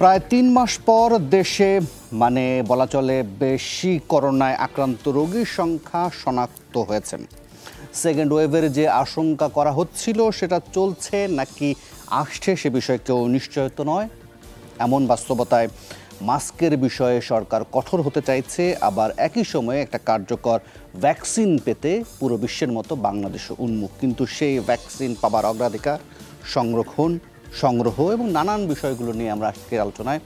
প্রায় ৩ মাস পর দেশে বলা চলে বেশি করোনায় আক্রান্ত রোগীর সংখ্যা শনাক্ত হয়েছে। সেকেন্ড ওয়েভের যে আশঙ্কা করা হচ্ছিল সেটা চলছে নাকি আসছে সে বিষয়ে কেউ নিশ্চয়ত নয়। এমন বাস্তবতায় মাস্কের বিষয়ে সরকার কঠোর হতে চাইছে, আবার একই সময়ে একটা কার্যকর ভ্যাকসিন পেতে পুরো বিশ্বের মতো বাংলাদেশও উন্মুখ। কিন্তু সেই ভ্যাকসিন পাবার অগ্রাধিকার, সংগ্রহ এবং নানান বিষয়গুলো নিয়ে আমরা আজকের আলোচনায়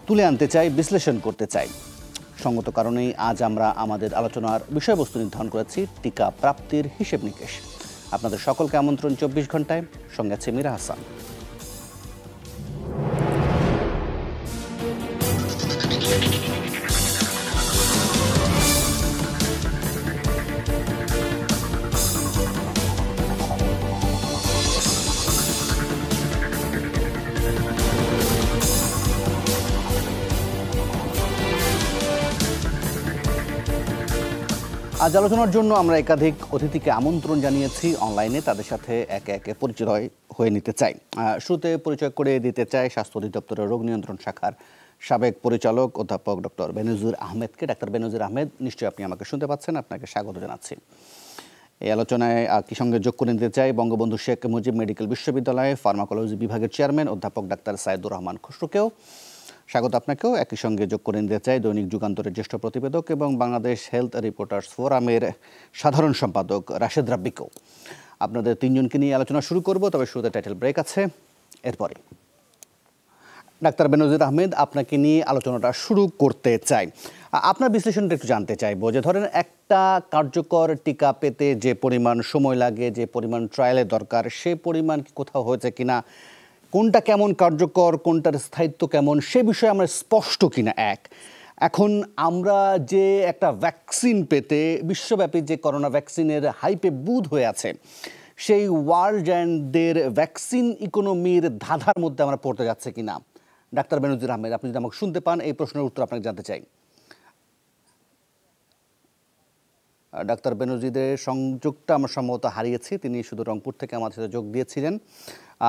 তুলে আনতে চাই, বিশ্লেষণ করতে চাই। সঙ্গত কারণেই আজ আমরা আমাদের আলোচনার বিষয়বস্তু নির্ধারণ করেছি টিকা প্রাপ্তির হিসেব নিকেশ। আপনাদের সকলকে আমন্ত্রণ ২৪ ঘন্টায়, সঙ্গে আছে মীরা হাসান। আজ আলোচনার জন্য আমরা একাধিক অতিথিকে আমন্ত্রণ জানিয়েছি অনলাইনে, তাদের সাথে একে একে পরিচয় হয়ে নিতে চাই। শুরুতে পরিচয় করে দিতে চাই স্বাস্থ্য অধিদপ্তরের রোগ নিয়ন্ত্রণ শাখার সাবেক পরিচালক অধ্যাপক ডক্টর বেনজির আহমেদকে। ডাক্তার বেনজির আহমেদ, নিশ্চয়ই আপনি আমাকে শুনতে পাচ্ছেন, আপনাকে স্বাগত জানাচ্ছি। এই আলোচনায় কি সঙ্গে যোগ করে নিতে চাই বঙ্গবন্ধু শেখ মুজিব মেডিকেল বিশ্ববিদ্যালয়ে ফার্মাকোলজি বিভাগের চেয়ারম্যান অধ্যাপক ডাক্তার সাইদুর রহমান খসরুকেও স্বাগত। আপনাকেও একই সঙ্গে যোগ করে নিতে চাই দৈনিক যুগান্তরের জ্যেষ্ঠ প্রতিবেদক এবং বাংলাদেশ হেলথ রিপোর্টার্স ফোরামের সাধারণ সম্পাদক রাশেদ রাব্বিকেও। আপনাদের তিনজনকে নিয়ে আলোচনা শুরু করব, তবে শুরুতে টাইটেল ব্রেক আছে এরপরে। ডাক্তার বেনজির আহমেদ, আপনাকে নিয়ে আলোচনাটা শুরু করতে চাই। আপনার বিশ্লেষণটা একটু জানতে চাইবো যে ধরেন একটা কার্যকর টিকা পেতে যে পরিমাণ সময় লাগে, যে পরিমাণ ট্রায়ালের দরকার, সে পরিমাণ কি কোথাও হয়েছে কিনা, কোনটা কেমন কার্যকর, কোনটার স্থায়িত্ব কেমন, সে বিষয়ে আমরা স্পষ্ট কিনা এখন আমরা যে একটা ভ্যাকসিন পেতে বিশ্বব্যাপী যে করোনা ভ্যাকসিনের হাইপে বুঁদ হয়ে আছে, সেই ওয়ার্ল্ড জায়ান্টদের ভ্যাকসিন ইকোনমির ধাঁধার মধ্যে আমরা পড়তে যাচ্ছে কিনা। ডাক্তার বেনজির আহমেদ, আপনি যদি আমাকে শুনতে পান, এই প্রশ্নের উত্তর আপনাকে জানতে চাই। ডাক্তার বেনজিরের সংযোগটা আমরা সম্ভবত হারিয়েছি, তিনি শুধু রংপুর থেকে আমাদের সাথে যোগ দিয়েছিলেন।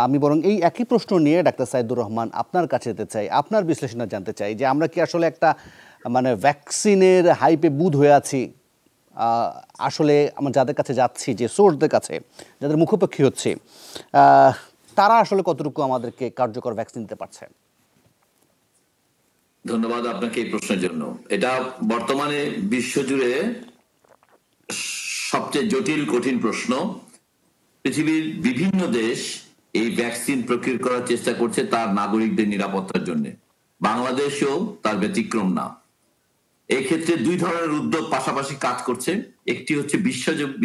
আমি বরং এই একই প্রশ্ন নিয়ে ডাক্তার সাইদুর রহমান আপনার কাছে যেতে চাই, আপনার বিশ্লেষণ জানতে চাই যে আমরা কি আসলে একটা ভ্যাকসিনের হাইপে বুঁদ হয়ে আছি। আসলে আমরা যাদের কাছে যাচ্ছি, যে সোর্সদের কাছে, যাদের মুখোপেক্ষী হচ্ছে, তারা আসলে কতটুকু আমাদেরকে কার্যকর ভ্যাকসিন দিতে পারছে। ধন্যবাদ আপনাকে এই প্রশ্নের জন্য। এটা বর্তমানে বিশ্বজুড়ে সবচেয়ে জটিল কঠিন প্রশ্ন। পৃথিবীর বিভিন্ন দেশ এই ভ্যাকসিন প্রক্রিয়া করার চেষ্টা করছে তার নাগরিকদের নিরাপত্তার জন্য। বাংলাদেশও তার ব্যতিক্রম না। এই ক্ষেত্রে দুই ধরনের উদ্যোগ পাশাপাশি কাজ করছে। একটি হচ্ছে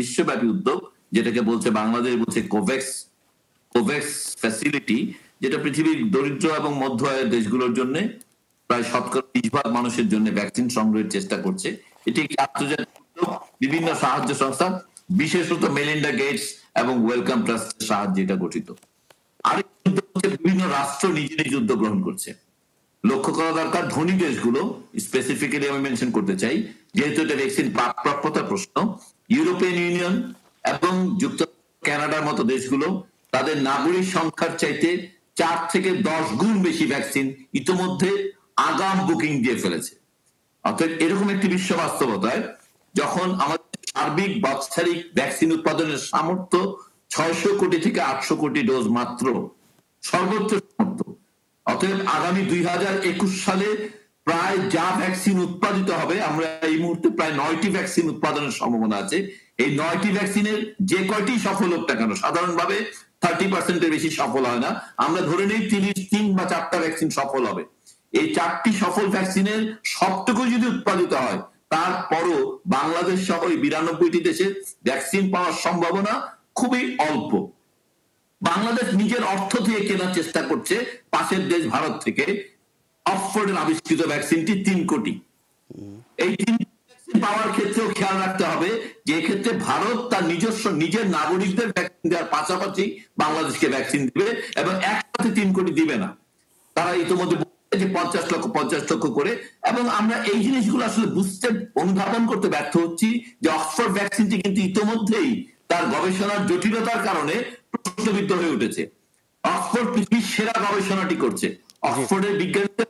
বিশ্বব্যাপী উদ্যোগ, যেটাকে বলছে বাংলাদেশ বলছে কোভ্যাক্স ফ্যাসিলিটি, যেটা পৃথিবীর দরিদ্র এবং মধ্য আয়ের দেশগুলোর জন্য প্রায় 20% মানুষের জন্য ভ্যাকসিন সংগ্রহের চেষ্টা করছে। এটি একটি আন্তর্জাতিক উদ্যোগ, বিভিন্ন সাহায্য সংস্থা, বিশেষত মেলিন্ডা গেটস এবং ওয়েলকাম ট্রাস্টের সাহায্যে এটা গঠিত। আরেকটি উদ্যোগ হচ্ছে বিভিন্ন রাষ্ট্র নিজে নিজ উদ্যোগ গ্রহণ করছে। লক্ষ্য করা দরকার, ধনী দেশগুলো স্পেসিফিক্যালি আমি মেনশন করতে চাই, যেহেতু এটা ভ্যাকসিন প্রাপ্যতার প্রশ্ন, ইউরোপিয়ান ইউনিয়ন এবং যুক্তরাষ্ট্র, কানাডার মতো দেশগুলো তাদের নাগরিক সংখ্যার চাইতে 4 থেকে 10 গুণ বেশি ভ্যাকসিন ইতোমধ্যে আগাম বুকিং দিয়ে ফেলেছে। অর্থাৎ এরকম একটি বিশ্ব বাস্তবতায় যখন আমাদের সার্বিক বাৎসরিক ভ্যাকসিন উৎপাদনের সামর্থ্য 600 কোটি থেকে 800 কোটি ডোজ মাত্র, সর্বোচ্চ সামর্থ্য, অতএব আগামী 2021 সালে প্রায় যা ভ্যাকসিন উৎপাদিত হবে, আমরা এই মুহূর্তে প্রায় 9টি ভ্যাকসিন উৎপাদনের সম্ভাবনা আছে। এই 9টি ভ্যাকসিনের যে কয়টি সফল হোক না কেন, সাধারণভাবে 30% বেশি সফল হয় না, আমরা ধরে নেই 3 বা 4টা ভ্যাকসিন সফল হবে। এই 4টি সফল ভ্যাকসিনের সবটুকু যদি উৎপাদিত হয়, তারপরও বাংলাদেশ সহ 92টি দেশে ভ্যাকসিন পাওয়ার সম্ভাবনা খুবই অল্প। বাংলাদেশ নিজের অর্থ দিয়ে কেনার চেষ্টা করছে পাশের দেশ ভারত থেকে। অক্সফোর্ডের আবিষ্কৃত ভ্যাকসিনটি 3 কোটি। এই 3 ভ্যাকসিন পাওয়ার ক্ষেত্রেও খেয়াল রাখতে হবে যে ক্ষেত্রে ভারত তার নিজের নাগরিকদের ভ্যাকসিন দেওয়ার পাশাপাশি বাংলাদেশকে ভ্যাকসিন দিবে এবং একসাথে 3 কোটি দিবে না। তারা ইতিমধ্যে যে 50 লক্ষ করে, এবং আমরা এই জিনিসগুলো আসলে বুঝতে, অনুধাবন করতে ব্যর্থ হচ্ছি যে অক্সফোর্ড ভ্যাকসিনটি কিন্তু ইতিমধ্যেই তার গবেষণার জটিলতার কারণে প্রশ্নবিদ্ধ হয়ে উঠেছে। অক্সফোর্ড পৃথিবীর সেরা গবেষণাটি করছে। অক্সফোর্ডের বিজ্ঞানীদের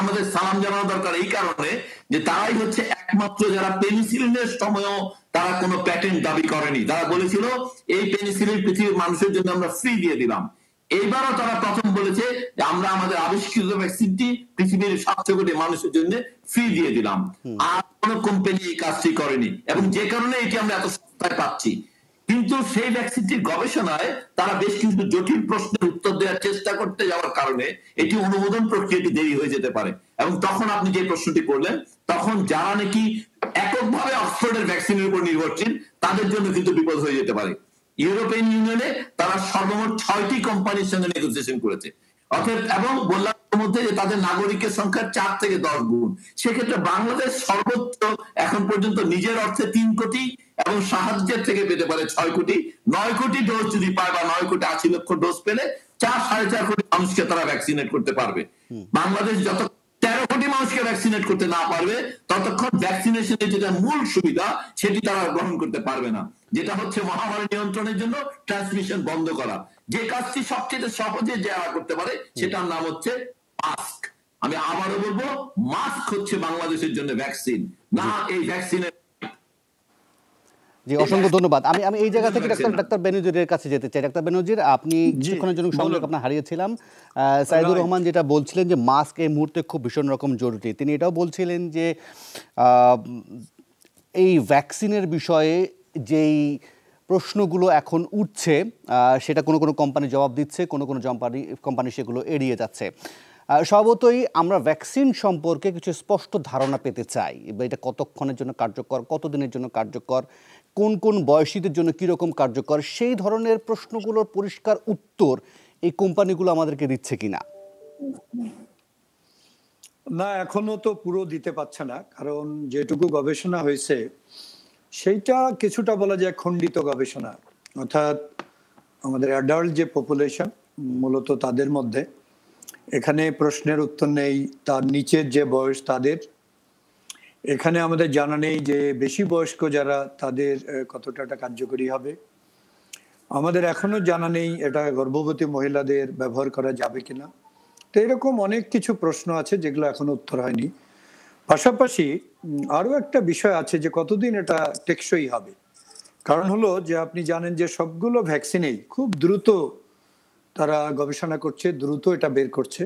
আমাদের সালাম জানানো দরকার এই কারণে যে তারাই হচ্ছে একমাত্র যারা পেনিসিলিনের সময়ও তারা কোনো প্যাটেন্ট দাবি করেনি। তারা বলেছিল এই পেনিসিলিন পৃথিবীর মানুষের জন্য আমরা ফ্রি দিয়ে দিলাম। এইবারও তারা প্রথম বলেছে যে আমরা আমাদের আবিষ্কৃত ভ্যাকসিনটি পৃথিবীর 700 কোটি মানুষের জন্য ফ্রি দিয়ে দিলাম। আর কোন কোম্পানি এই কাজটি করেনি, এবং যে কারণে এটি আমরা এত সস্তায় পাচ্ছি। কিন্তু সেই ভ্যাকসিনটির গবেষণায় তারা বেশ কিছু জটিল প্রশ্নের উত্তর দেওয়ার চেষ্টা করতে যাওয়ার কারণে এটি অনুমোদন প্রক্রিয়াটি দেরি হয়ে যেতে পারে। এবং তখন আপনি যে প্রশ্নটি করলেন, তখন যারা নাকি এককভাবে অক্সফোর্ডের ভ্যাকসিনের উপর নির্ভরশীল তাদের জন্য কিন্তু বিপদ হয়ে যেতে পারে। ইউরোপিয়ান ইউনিয়নে তারা সর্বমোট 6টি কোম্পানির সঙ্গে নেগোসিয়েশন করেছে, অর্থাৎ এবং বললাম মধ্যে যে তাদের নাগরিকের সংখ্যা 4 থেকে 10 গুণ। সেক্ষেত্রে বাংলাদেশ সর্বোচ্চ এখন পর্যন্ত নিজের অর্থে 3 কোটি এবং সাহায্যের থেকে পেতে পারে 6 কোটি। 9 কোটি ডোজ যদি পায় বা 9 কোটি 80 লক্ষ ডোজ পেলে 4-4.5 কোটি মানুষকে তারা ভ্যাকসিনেট করতে পারবে। বাংলাদেশ যত 13 কোটি মানুষকে ভ্যাকসিনেট করতে না পারবে ততক্ষণ ভ্যাকসিনেশনের যেটা মূল সুবিধা সেটি তারা গ্রহণ করতে পারবে না, যেটা হচ্ছে মহামারী নিয়ন্ত্রণের জন্য ট্রান্সমিশন বন্ধ করা। যে কাজটি সবচেয়ে সহজে যারা করতে পারে সেটার নাম হচ্ছে মাস্ক। আমি আবারও বলবো, মাস্ক হচ্ছে বাংলাদেশের জন্য ভ্যাকসিন, না এই ভ্যাকসিনের। জি, অসংখ্য ধন্যবাদ। আমি এই জায়গা থেকে ডাক্তার বেনজিরের কাছে যেতে চাই। ডাক্তার বেনজির, আপনি কিছুক্ষণের জন্য সংযোগ আপনার হারিয়েছিলাম। সাইদুর রহমান যেটা বলছিলেন যে মাস্ক এই মুহূর্তে খুব ভীষণ রকম জরুরি, তিনি এটাও বলছিলেন যে এই ভ্যাকসিনের বিষয়ে যেই প্রশ্নগুলো এখন উঠছে সেটা কোনো কোনো কোম্পানি জবাব দিচ্ছে, কোনো কোনো কোম্পানি সেগুলো এড়িয়ে যাচ্ছে। স্বভাবতই আমরা ভ্যাকসিন সম্পর্কে কিছু স্পষ্ট ধারণা পেতে চাই। এটা কতক্ষণের জন্য কার্যকর, কতদিনের জন্য কার্যকর, কোন কোন বয়সীদের জন্য কীরকম কার্যকর, সেই ধরনের প্রশ্নগুলোর পরিষ্কার উত্তর এই কোম্পানিগুলো আমাদেরকে দিচ্ছে কিনা। না, এখনো তো পুরো দিতে পারছে না, কারণ যেটুকু গবেষণা হয়েছে সেইটা কিছুটা বলা যায় খণ্ডিত গবেষণা। অর্থাৎ আমাদের অ্যাডাল্ট যে পপুলেশন মূলত তাদের মধ্যে এখানে প্রশ্নের উত্তর নেই, তার নিচের যে বয়স তাদের এখানে আমাদের জানা নেই যে বেশি বয়স্ক যারা তাদের কতটা এটা কার্যকরী হবে। আমাদের এখনো জানা নেই এটা গর্ভবতী মহিলাদের ব্যবহার করা যাবে কিনা। তো এরকম অনেক কিছু প্রশ্ন আছে যেগুলো এখনো উত্তর হয়নি। পাশাপাশি আরো একটা বিষয় আছে যে কতদিন এটা টেকসই হবে। কারণ হলো যে আপনি জানেন যে সবগুলো ভ্যাকসিনেই খুব দ্রুত তারা গবেষণা করছে, দ্রুত এটা বের করছে।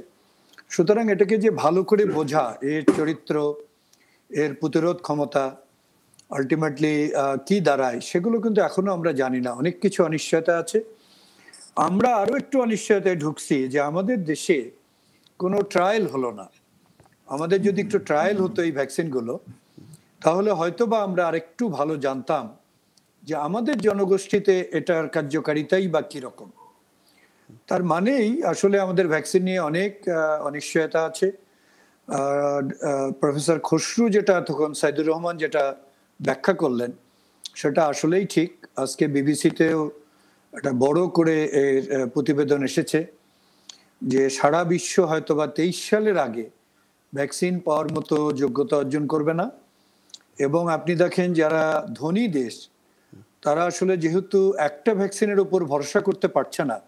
সুতরাং এটাকে যে ভালো করে বোঝা, এর চরিত্র, এর প্রতিরোধ ক্ষমতা আলটিমেটলি কি দাঁড়ায় সেগুলো কিন্তু এখনো আমরা জানি না। অনেক কিছু অনিশ্চয়তা আছে। আমরা আরো একটু অনিশ্চয়তায় ঢুকছি যে আমাদের দেশে কোনো ট্রায়াল হলো না। আমাদের যদি একটু ট্রায়াল হতো এই ভ্যাকসিনগুলো, তাহলে হয়তো বা আমরা আরেকটু ভালো জানতাম যে আমাদের জনগোষ্ঠীতে এটার কার্যকারিতাই বা কিরকম। তার মানেই আসলে আমাদের ভ্যাকসিন নিয়ে অনেক অনিশ্চয়তা আছে। প্রফেসর খসরু যেটা তখন সাইদুর রহমান যেটা ব্যাখ্যা করলেন সেটা আসলেই ঠিক। আজকে বিবিসিতেও একটা বড় করে এর প্রতিবেদন এসেছে যে সারা বিশ্ব হয়তোবা 23 সালের আগে ভ্যাকসিন পাওয়ার মতো যোগ্যতা অর্জন করবে না। এবং আপনি দেখেন যারা ধনী দেশ তারা আসলে যেহেতু একটা ভ্যাকসিনের উপর ভরসা করতে পারছে না,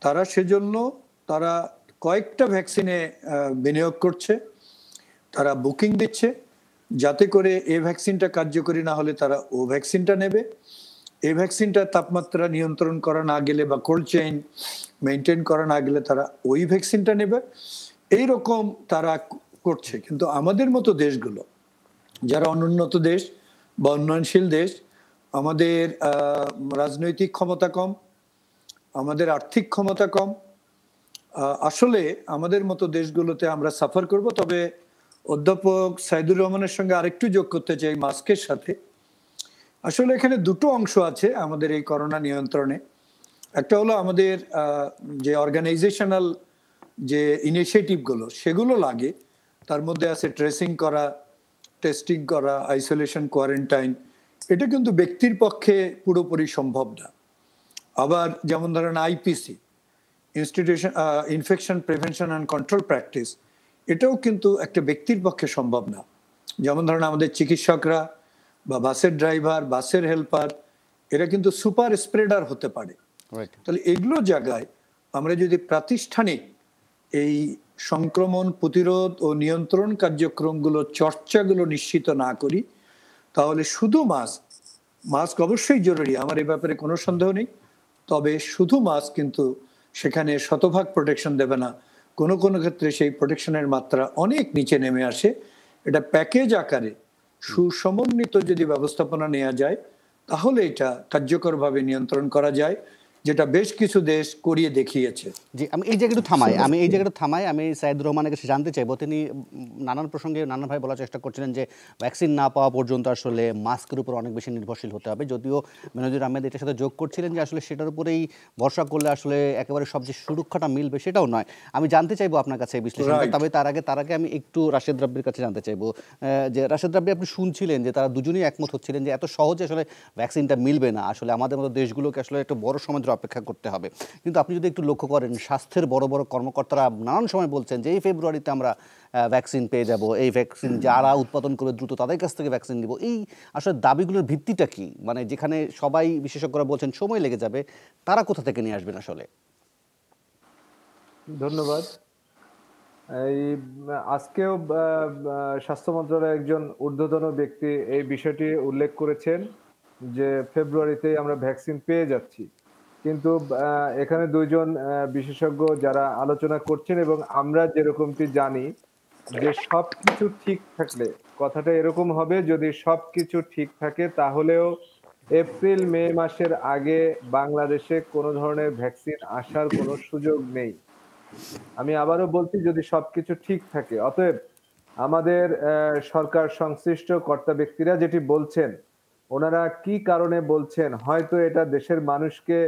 তারা সেজন্য তারা কয়েকটা ভ্যাকসিনে বিনিয়োগ করছে, তারা বুকিং দিচ্ছে যাতে করে এই ভ্যাকসিনটা কার্যকরী না হলে তারা ও ভ্যাকসিনটা নেবে। এই ভ্যাকসিনটা তাপমাত্রা নিয়ন্ত্রণ করা না গেলে বা কোল্ড চেইন মেনটেন করা না গেলে তারা ওই ভ্যাকসিনটা নেবে। এইরকম তারা করছে। কিন্তু আমাদের মতো দেশগুলো যারা অনুন্নত দেশ বা উন্নয়নশীল দেশ, আমাদের রাজনৈতিক ক্ষমতা কম, আমাদের আর্থিক ক্ষমতা কম, আসলে আমাদের মতো দেশগুলোতে আমরা সাফার করব। তবে অধ্যাপক সাইদুর রহমানের সঙ্গে আরেকটু যোগ করতে চাই মাস্কের সাথে। আসলে এখানে দুটো অংশ আছে আমাদের এই করোনা নিয়ন্ত্রণে। একটা হলো আমাদের যে অর্গানাইজেশনাল যে ইনিশিয়েটিভগুলো সেগুলো লাগে, তার মধ্যে আছে ট্রেসিং করা, টেস্টিং করা, আইসোলেশন, কোয়ারেন্টাইন। এটা কিন্তু ব্যক্তির পক্ষে পুরোপুরি সম্ভব না। আবার যেমন ধরেন IPC, institution infection prevention and control practice, এটাও কিন্তু একটা ব্যক্তির পক্ষে সম্ভব না। যেমন ধরেন আমাদের চিকিৎসকরা বা বাসের ড্রাইভার, বাসের হেল্পার, এরা কিন্তু সুপার স্প্রেডার হতে পারে। তাহলে এগুলো জায়গায় আমরা যদি প্রাতিষ্ঠানিক এই সংক্রমণ প্রতিরোধ ও নিয়ন্ত্রণ কার্যক্রমগুলো চর্চাগুলো নিশ্চিত না করি, তাহলে শুধু মাস্ক অবশ্যই জরুরি, আমার এই ব্যাপারে কোনো সন্দেহ নেই। তবে শুধু মাস্ক কিন্তু সেখানে শতভাগ প্রোটেকশন দেবে না, কোনো কোনো ক্ষেত্রে সেই প্রোটেকশনের মাত্রা অনেক নিচে নেমে আসে। এটা প্যাকেজ আকারে সুসমন্বিত যদি ব্যবস্থাপনা নেওয়া যায়, তাহলে এটা কার্যকরভাবে নিয়ন্ত্রণ করা যায়, যেটা বেশ কিছু দেশ করিয়ে দেখিয়েছে। জি, আমি এই জায়গাটা থামাই। আমি সাইদুর রহমানের কাছে জানতে চাইবো, তিনি নানান প্রসঙ্গে নানানভাবে বলার চেষ্টা করছিলেন যে ভ্যাকসিন না পাওয়া পর্যন্ত আসলে মাস্কের উপর অনেক বেশি নির্ভরশীল হতে হবে। যদিও বেনজির আহমেদ এটার সাথে যোগ করছিলেন যে আসলে সেটার উপরেই ভরসা করলে আসলে একেবারে সব যে সুরক্ষাটা মিলবে সেটাও নয়। আমি জানতে চাইবো আপনার কাছে এই বিশ্লেষণটা। তবে তার আগে আমি একটু রাশেদ রাব্বির কাছে জানতে চাইবো যে রাশেদ রাব্বি, আপনি শুনছিলেন যে তারা দুজনেই একমত হচ্ছিলেন যে এত সহজে আসলে ভ্যাকসিনটা মিলবে না, আসলে আমাদের মতো দেশগুলোকে আসলে একটু বড় সময় ধরে অপেক্ষা করতে হবে। কিন্তু আপনি যদি একটু লক্ষ্য করেন, স্বাস্থ্যের বড় বড় কর্মকর্তারা নানান সময় বলছেন যে এই ফেব্রুয়ারিতে আমরা ভ্যাকসিন পেয়ে যাব, এই ভ্যাকসিন যারা উৎপাদন করে দ্রুত তাদের কাছ থেকে ভ্যাকসিন নিব। এই আসলে দাবিগুলোর ভিত্তিটা কি? মানে যেখানে সবাই বিশেষজ্ঞরা বলছেন সময় লেগে যাবে, তারা কোথা থেকে নিয়ে আসবেন আসলে? ধন্যবাদ। এই আজকেও স্বাস্থ্য মন্ত্রণালয়ের একজন ঊর্ধ্বতন ব্যক্তি এই বিষয়টি উল্লেখ করেছেন যে ফেব্রুয়ারিতেই আমরা ভ্যাকসিন পেয়ে যাচ্ছি। কিন্তু এখানে দুইজন বিশেষজ্ঞ যারা আলোচনা করছেন, এবং আমরা যেরকমটি জানি যে সবকিছু ঠিক থাকলে, কথাটা এরকম হবে, যদি সবকিছু ঠিক থাকে তাহলেও এপ্রিল মে মাসের আগে বাংলাদেশে কোনো ধরনের ভ্যাকসিন আসার কোনো সুযোগ নেই। আমি আবারও বলছি, যদি সবকিছু ঠিক থাকে। অতএব আমাদের সরকার সংশ্লিষ্ট কর্তা ব্যক্তিরা যেটি বলছেন, ওনারা কি কারণে বলছেন, হয়তো এটা দেশের মানুষকে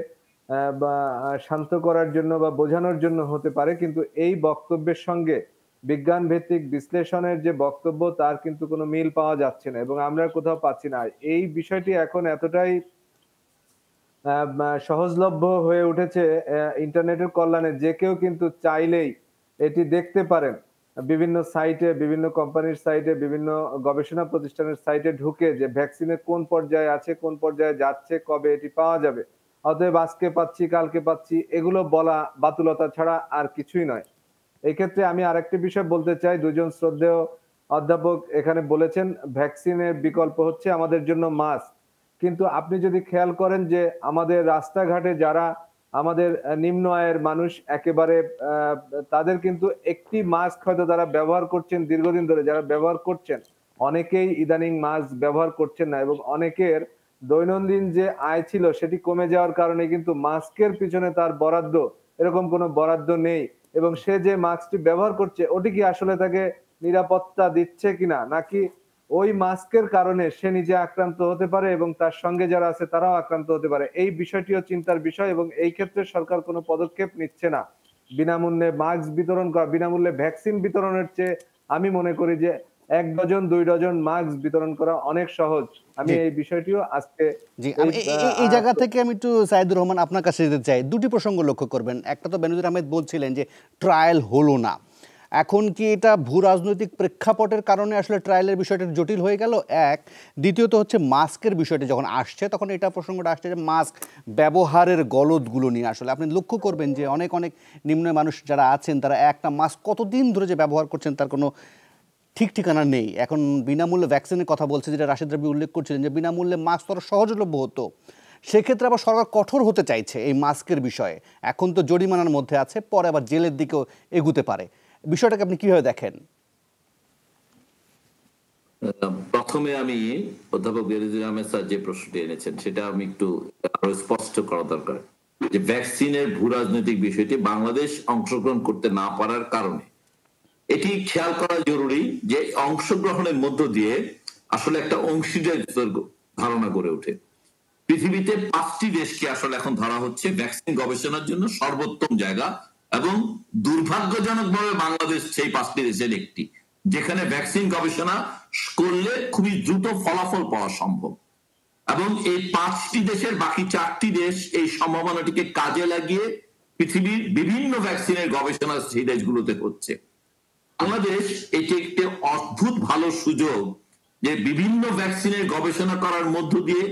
বা শান্ত করার জন্য বা বোঝানোর জন্য হতে পারে, কিন্তু এই বক্তব্যের সঙ্গে বিজ্ঞান ভিত্তিক বিশ্লেষণের যে বক্তব্য, তার কিন্তু কোনো মিল পাওয়া যাচ্ছে না, এবং আমরা কোথাও পাচ্ছি না। এই বিষয়টি এখন এতটাই সহজলভ্য হয়ে উঠেছে ইন্টারনেটের কল্যাণে, যে কেউ কিন্তু চাইলেই এটি দেখতে পারেন। বিভিন্ন সাইটে, বিভিন্ন কোম্পানির সাইটে, বিভিন্ন গবেষণা প্রতিষ্ঠানের সাইটে ঢুকে যে ভ্যাকসিনের কোন পর্যায়ে আছে, কোন পর্যায়ে যাচ্ছে, কবে এটি পাওয়া যাবে। অতএব আজকে পাচ্ছি, কালকে পাচ্ছি, এগুলো বলা বাতুলতা ছাড়া আর কিছুই নয়। এই ক্ষেত্রে আমি আরেকটি বিষয় বলতে চাই। দুজন শ্রদ্ধেয় অধ্যাপক এখানে বলেছেন ভ্যাকসিনের বিকল্প হচ্ছে আমাদের জন্য মাস্ক। কিন্তু আপনি যদি খেয়াল করেন যে আমাদের রাস্তাঘাটে যারা আমাদের নিম্ন আয়ের মানুষ, একেবারে তাদের কিন্তু একটি মাস্ক হয়তো তারা ব্যবহার করছেন দীর্ঘদিন ধরে, যারা ব্যবহার করছেন, অনেকেই ইদানিং মাস্ক ব্যবহার করছেন না, এবং অনেকের দৈনন্দিন যে আয় ছিল সেটি কমে যাওয়ার কারণে কিন্তু মাস্কের পিছনে তার বরাদ্দ, এরকম কোনো বরাদ্দ নেই। এবং সে যে মাস্কটি ব্যবহার করছে, ওটি কি আসলে তাকে নিরাপত্তা দিচ্ছে কিনা, নাকি ওই মাস্কের কারণে সে নিজে আক্রান্ত হতে পারে এবং তার সঙ্গে যারা আছে তারাও আক্রান্ত হতে পারে। এই বিষয়টিও চিন্তার বিষয়, এবং এই ক্ষেত্রে সরকার কোনো পদক্ষেপ নিচ্ছে না। বিনামূল্যে মাস্ক বিতরণ করা, বিনামূল্যে ভ্যাকসিন বিতরণের চেয়ে আমি মনে করি যে 1 ডজন 2 ডজন মাস্ক বিতরণ করা অনেক সহজ। আমি এই বিষয়টিও আজকে এই জায়গা থেকে আমি একটু সাইদুর রহমান আপনার কাছে যেতে চাই। দুটি প্রসঙ্গ লক্ষ্য করবেন। একটা তো বেনজির আহমেদ বলছিলেন যে ট্রায়াল হলো না, এখন কি এটা ভূ রাজনৈতিক প্রেক্ষাপটের কারণে আসলে ট্রায়ালের বিষয়টা জটিল হয়ে গেল? এক, দ্বিতীয়ত হচ্ছে মাস্কের বিষয়টি যখন আসছে, তখন এটা প্রসঙ্গটা আসছে যে মাস্ক ব্যবহারের গলদগুলো নিয়ে। আসলে আপনি লক্ষ্য করবেন যে অনেক নিম্ন মানুষ যারা আছেন, তারা একটা মাস্ক কতদিন ধরে যে ব্যবহার করছেন তার কোনো ঠিক ঠিকানা নেই। এখন বিনামূল্যে ভ্যাকসিনের কথা বলছে, যেটা রাশেদ রাব্বি উল্লেখ করছিলেন যে বিনামূল্যে মাস্ক তো সহজলভ্য হতো, সেক্ষেত্রে আবার সরকার কঠোর হতে চাইছে এই মাস্কের বিষয়ে। এখন তো জরিমানার মধ্যে আছে, পরে আবার জেলের দিকেও এগুতে পারে। বিষয়টাকে আপনি কিভাবে দেখেন? প্রথমে আমি অধ্যাপক বেনজির আহমেদ স্যার যে প্রশ্নটি এনেছেন সেটা আমি একটু আরো স্পষ্ট করা দরকার, যে ভ্যাকসিনের ভূ রাজনৈতিক বিষয়টি বাংলাদেশ অংশগ্রহণ করতে না পারার কারণে এটি খেয়াল করা জরুরি যে অংশগ্রহণের মধ্য দিয়ে আসলে একটা অংশীদারিত্বের ধারণা গড়ে ওঠে। পৃথিবীতে 5টি দেশকে আসলে এখন ধরা হচ্ছে ভ্যাকসিন গবেষণার জন্য সর্বোত্তম জায়গা, এবং দুর্ভাগ্যজনকভাবে বাংলাদেশ সেই 5টি দেশের একটি, যেখানে ভ্যাকসিন গবেষণা করলে খুবই দ্রুত ফলাফল পাওয়া সম্ভব। এবং এই 5টি দেশের বাকি 4টি দেশ এই সম্ভাবনাটিকে কাজে লাগিয়ে পৃথিবীর বিভিন্ন ভ্যাকসিনের গবেষণা সেই দেশগুলোতে হচ্ছে। বাংলাদেশ এটি একটি অদ্ভুত ভালো সুযোগ যে বিভিন্ন ভ্যাকসিনের গবেষণা করার মধ্য দিয়ে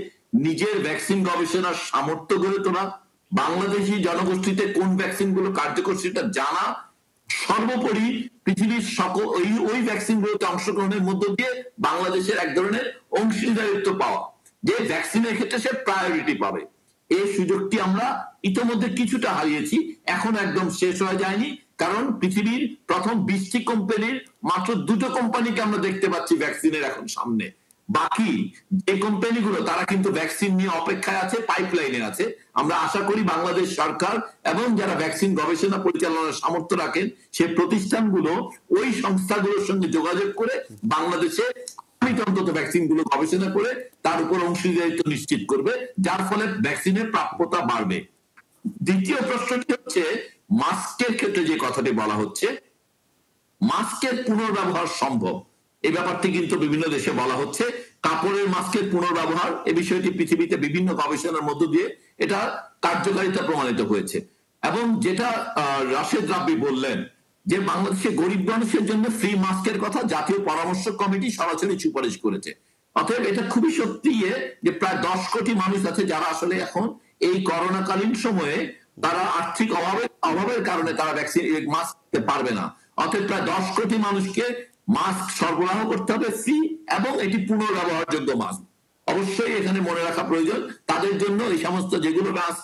নিজের ভ্যাকসিন গবেষণার সামর্থ্য গড়ে তোলা, বাংলাদেশি জনগোষ্ঠীতে কোন ভ্যাকসিন গুলো কার্যকর সেটা জানা, সর্বোপরি পৃথিবীর সকল ওই ভ্যাকসিনগুলোতে অংশগ্রহণের মধ্য দিয়ে বাংলাদেশের এক ধরনের অংশীদারিত্ব পাওয়া, যে ভ্যাকসিনের ক্ষেত্রে সে প্রায়োরিটি পাবে। এই সুযোগটি আমরা ইতোমধ্যে কিছুটা হারিয়েছি, এখন একদম শেষ হয়ে যায়নি, কারণ পৃথিবীর প্রথম 20টি কোম্পানির মাত্র 2টো কোম্পানিকে আমরা দেখতে পাচ্ছি ভ্যাকসিনের এখন সামনে। বাকি যে কোম্পানিগুলো তারা কিন্তু ভ্যাকসিন নিয়ে অপেক্ষায় আছে, পাইপলাইনে আছে। আমরা আশা করি বাংলাদেশ সরকার এবং যারা ভ্যাকসিন গবেষণা পরিচালনার সামর্থ্য রাখেন সেই প্রতিষ্ঠানগুলো ওই সংস্থাগুলোর সঙ্গে যোগাযোগ করে বাংলাদেশে অন্তত ভ্যাকসিন গুলো গবেষণা করে তার উপর অংশীদারিত্ব নিশ্চিত করবে, যার ফলে ভ্যাকসিনের প্রাপ্যতা বাড়বে। দ্বিতীয় প্রশ্নটি হচ্ছে মাস্কের ক্ষেত্রে যে কথাটি বলা হচ্ছে, মাস্কের পুনর্ব্যবহার সম্ভব, এই ব্যাপারটি কিন্তু বিভিন্ন দেশে বলা হচ্ছে। কাপড়ের মাস্কের পুনর্ব্যবহার এই বিষয়টি পৃথিবীতে বিভিন্ন গবেষণার মধ্য দিয়ে এটা কার্যকারিতা প্রমাণিত হয়েছে। এবং যেটা রাশেদ রাব্বি বললেন যে বাংলাদেশে গরিব মানুষের জন্য ফ্রি মাস্কের কথা জাতীয় পরামর্শ কমিটি সরাসরি সুপারিশ করেছে। অতএব এটা খুবই সত্যি যে প্রায় 10 কোটি মানুষ আছে যারা আসলে এখন এই করোনাকালীন সময়ে তারা আর্থিক অভাবের কারণে তারা ভ্যাকসিন মাস্ক নিতে পারবে না। অতএব প্রায় 10 কোটি মানুষকে মাস্ক সরবরাহ করতে হবে ফ্রি, এবং এটি পুনর্ব্যবহারযোগ্য মাস্ক। অবশ্যই এখানে মনে রাখা প্রয়োজন তাদের জন্য এই সমস্ত যেগুলো মাস্ক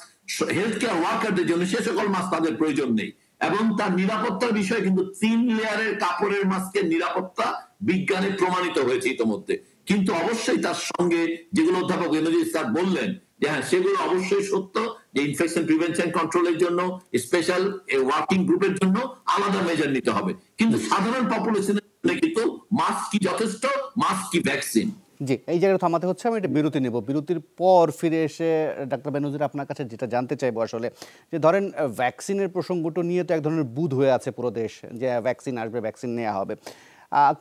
হেলথ কেয়ার ওয়ার্কারদের জন্য সে সকল মাস্ক তাদের প্রয়োজন নেই। এবং তার নিরাপত্তার বিষয়ে কিন্তু 3 লেয়ারের কাপড়ের মাস্কের নিরাপত্তা বিজ্ঞানে প্রমাণিত হয়েছে ইতিমধ্যে। কিন্তু অবশ্যই তার সঙ্গে যেগুলো অধ্যাপক ইন্দ্রজিৎ স্যার বললেন যে হ্যাঁ সেগুলো অবশ্যই সত্য যে ইনফেকশন প্রিভেনশন কন্ট্রোলের জন্য স্পেশাল ওয়ার্কিং গ্রুপের জন্য আলাদা মেজার নিতে হবে, কিন্তু সাধারণ পপুলেশনের জন্য কিন্তু মাস্ক কি যথেষ্ট, মাস্ক কি ভ্যাকসিন। জি, এই জায়গায় থামাতে হচ্ছে, আমি একটা বিরতি নেব। বিরতির পর ফিরে এসে ডাক্তার বেনজির আপনার কাছে যেটা জানতে চাইবো আসলে যে ধরেন ভ্যাকসিনের প্রসঙ্গটা নিয়ে তো এক ধরনের বুধ হয়ে আছে পুরো দেশ যে ভ্যাকসিন আসবে, ভ্যাকসিন নেওয়া হবে,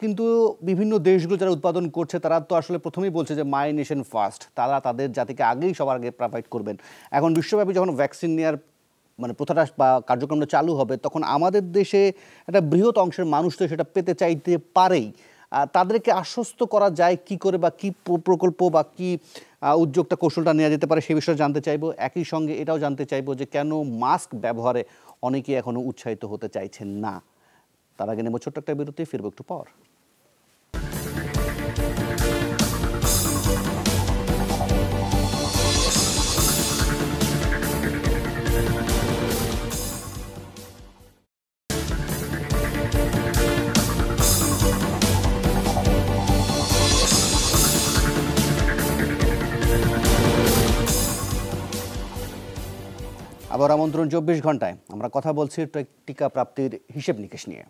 কিন্তু বিভিন্ন দেশগুলো যারা উৎপাদন করছে তারা তো আসলে প্রথমেই বলছে যে মাই নেশন ফার্স্ট, তারা তাদের জাতিকে আগেই সবার আগে প্রোভাইড করবেন। এখন বিশ্বব্যাপী যখন ভ্যাকসিন নেওয়ার মানে প্রথাটা বা কার্যক্রমটা চালু হবে তখন আমাদের দেশে একটা বৃহৎ অংশের মানুষ তো সেটা পেতে চাইতে পারেই। তাদেরকে আশ্বস্ত করা যায় কি করে, বা কি প্রকল্প বা কি উদ্যোগটা কৌশলটা নেওয়া যেতে পারে সে বিষয়ে জানতে চাইবো। একই সঙ্গে এটাও জানতে চাইবো যে কেন মাস্ক ব্যবহারে অনেকে এখনো উৎসাহিত হতে চাইছেন না। তার আগে নেব ছোট্ট একটা বিরতি, ফিরবো একটু পর। আবার আমন্ত্রণ 24 ঘন্টায় আমরা কথা বলছি টিকা প্রাপ্তির হিসেব নিকেশ নিয়ে।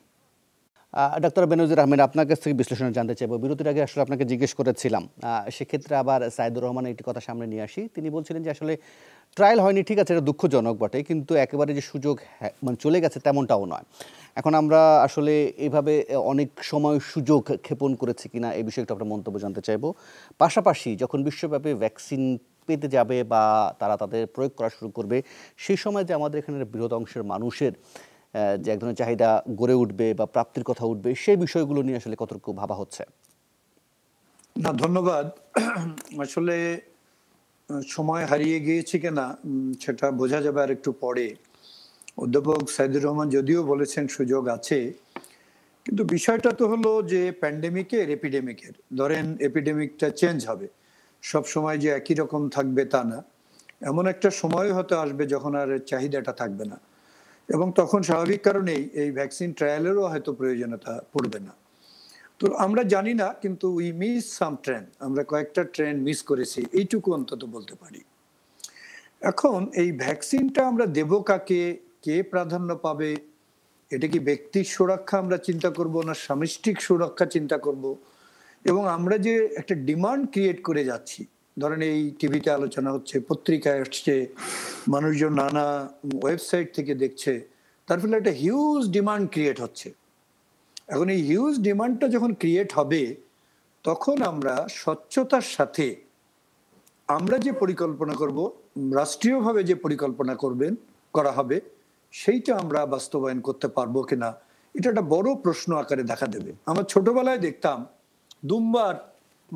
ডাক্তার বেনজির আহমেদ, আপনার কাছ থেকে বিশ্লেষণ জানতে চাইবো। বিরতির আগে আসলে আপনাকে জিজ্ঞেস করেছিলাম, সেক্ষেত্রে আবার সাইদুর রহমানের একটি কথা সামনে নিয়ে আসি। তিনি বলছিলেন যে আসলে ট্রায়াল হয়নি, ঠিক আছে, এটা দুঃখজনক বটে, কিন্তু একেবারে যে সুযোগ মানে চলে গেছে তেমনটাও নয়। এখন আমরা আসলে এইভাবে অনেক সময় সুযোগ ক্ষেপণ করেছি কিনা এই বিষয়ে একটু আপনার মন্তব্য জানতে চাইবো। পাশাপাশি যখন বিশ্বব্যাপী ভ্যাকসিন পেতে যাবে বা তারা তাদের প্রয়োগ করা শুরু করবে, সেই সময় যে আমাদের এখানে বৃহৎ অংশের মানুষের যে এক ধরনের চাহিদা গড়ে উঠবে বা প্রাপ্তির কথা উঠবে, সেই বিষয়গুলো নিয়ে আসলে কতটুকু ভাবা হচ্ছে? না, ধন্যবাদ। আসলে সময় হারিয়ে গিয়েছে কিনা সেটা বোঝা যাবে আর একটু পরে। অধ্যাপক সাইদুর রহমান যদিও বলেছেন সুযোগ আছে, কিন্তু বিষয়টা তো হলো যে প্যান্ডেমিকের এপিডেমিকের, ধরেন এপিডেমিকটা চেঞ্জ হবে, সব সময় যে একই রকম থাকবে তা না। এমন একটা সময় হয়তো আসবে যখন আর চাহিদাটা থাকবে না, এবং তখন স্বাভাবিক কারণেই এই ভ্যাকসিন ট্রায়ালেরও হয়তো প্রয়োজনীয়তা পড়বে না। তো আমরা জানি না, কিন্তু উই মিস সাম ট্রেন্ড, আমরা কয়েকটা ট্রেন্ড মিস করেছি, এইটুকু অন্তত বলতে পারি। এখন এই ভ্যাকসিনটা আমরা দেব কাকে, কে প্রাধান্য পাবে, এটা কি ব্যক্তির সুরক্ষা আমরা চিন্তা করব না সামষ্টিক সুরক্ষা চিন্তা করব? এবং আমরা যে একটা ডিমান্ড ক্রিয়েট করে যাচ্ছি, ধরেন এই টিভিতে আলোচনা হচ্ছে, পত্রিকায় আসছে, মানুষজন নানা ওয়েবসাইট থেকে দেখছে, তার ফলে একটা হিউজ ডিমান্ড ক্রিয়েট হচ্ছে। এখন এই হিউজ ডিমান্ডটা যখন ক্রিয়েট হবে, তখন আমরা স্বচ্ছতার সাথে আমরা যে পরিকল্পনা করব, রাষ্ট্রীয়ভাবে যে পরিকল্পনা করা হবে, সেইটা আমরা বাস্তবায়ন করতে পারবো কিনা, এটা একটা বড় প্রশ্ন আকারে দেখা দেবে। আমরা ছোটবেলায় দেখতাম দুম্বার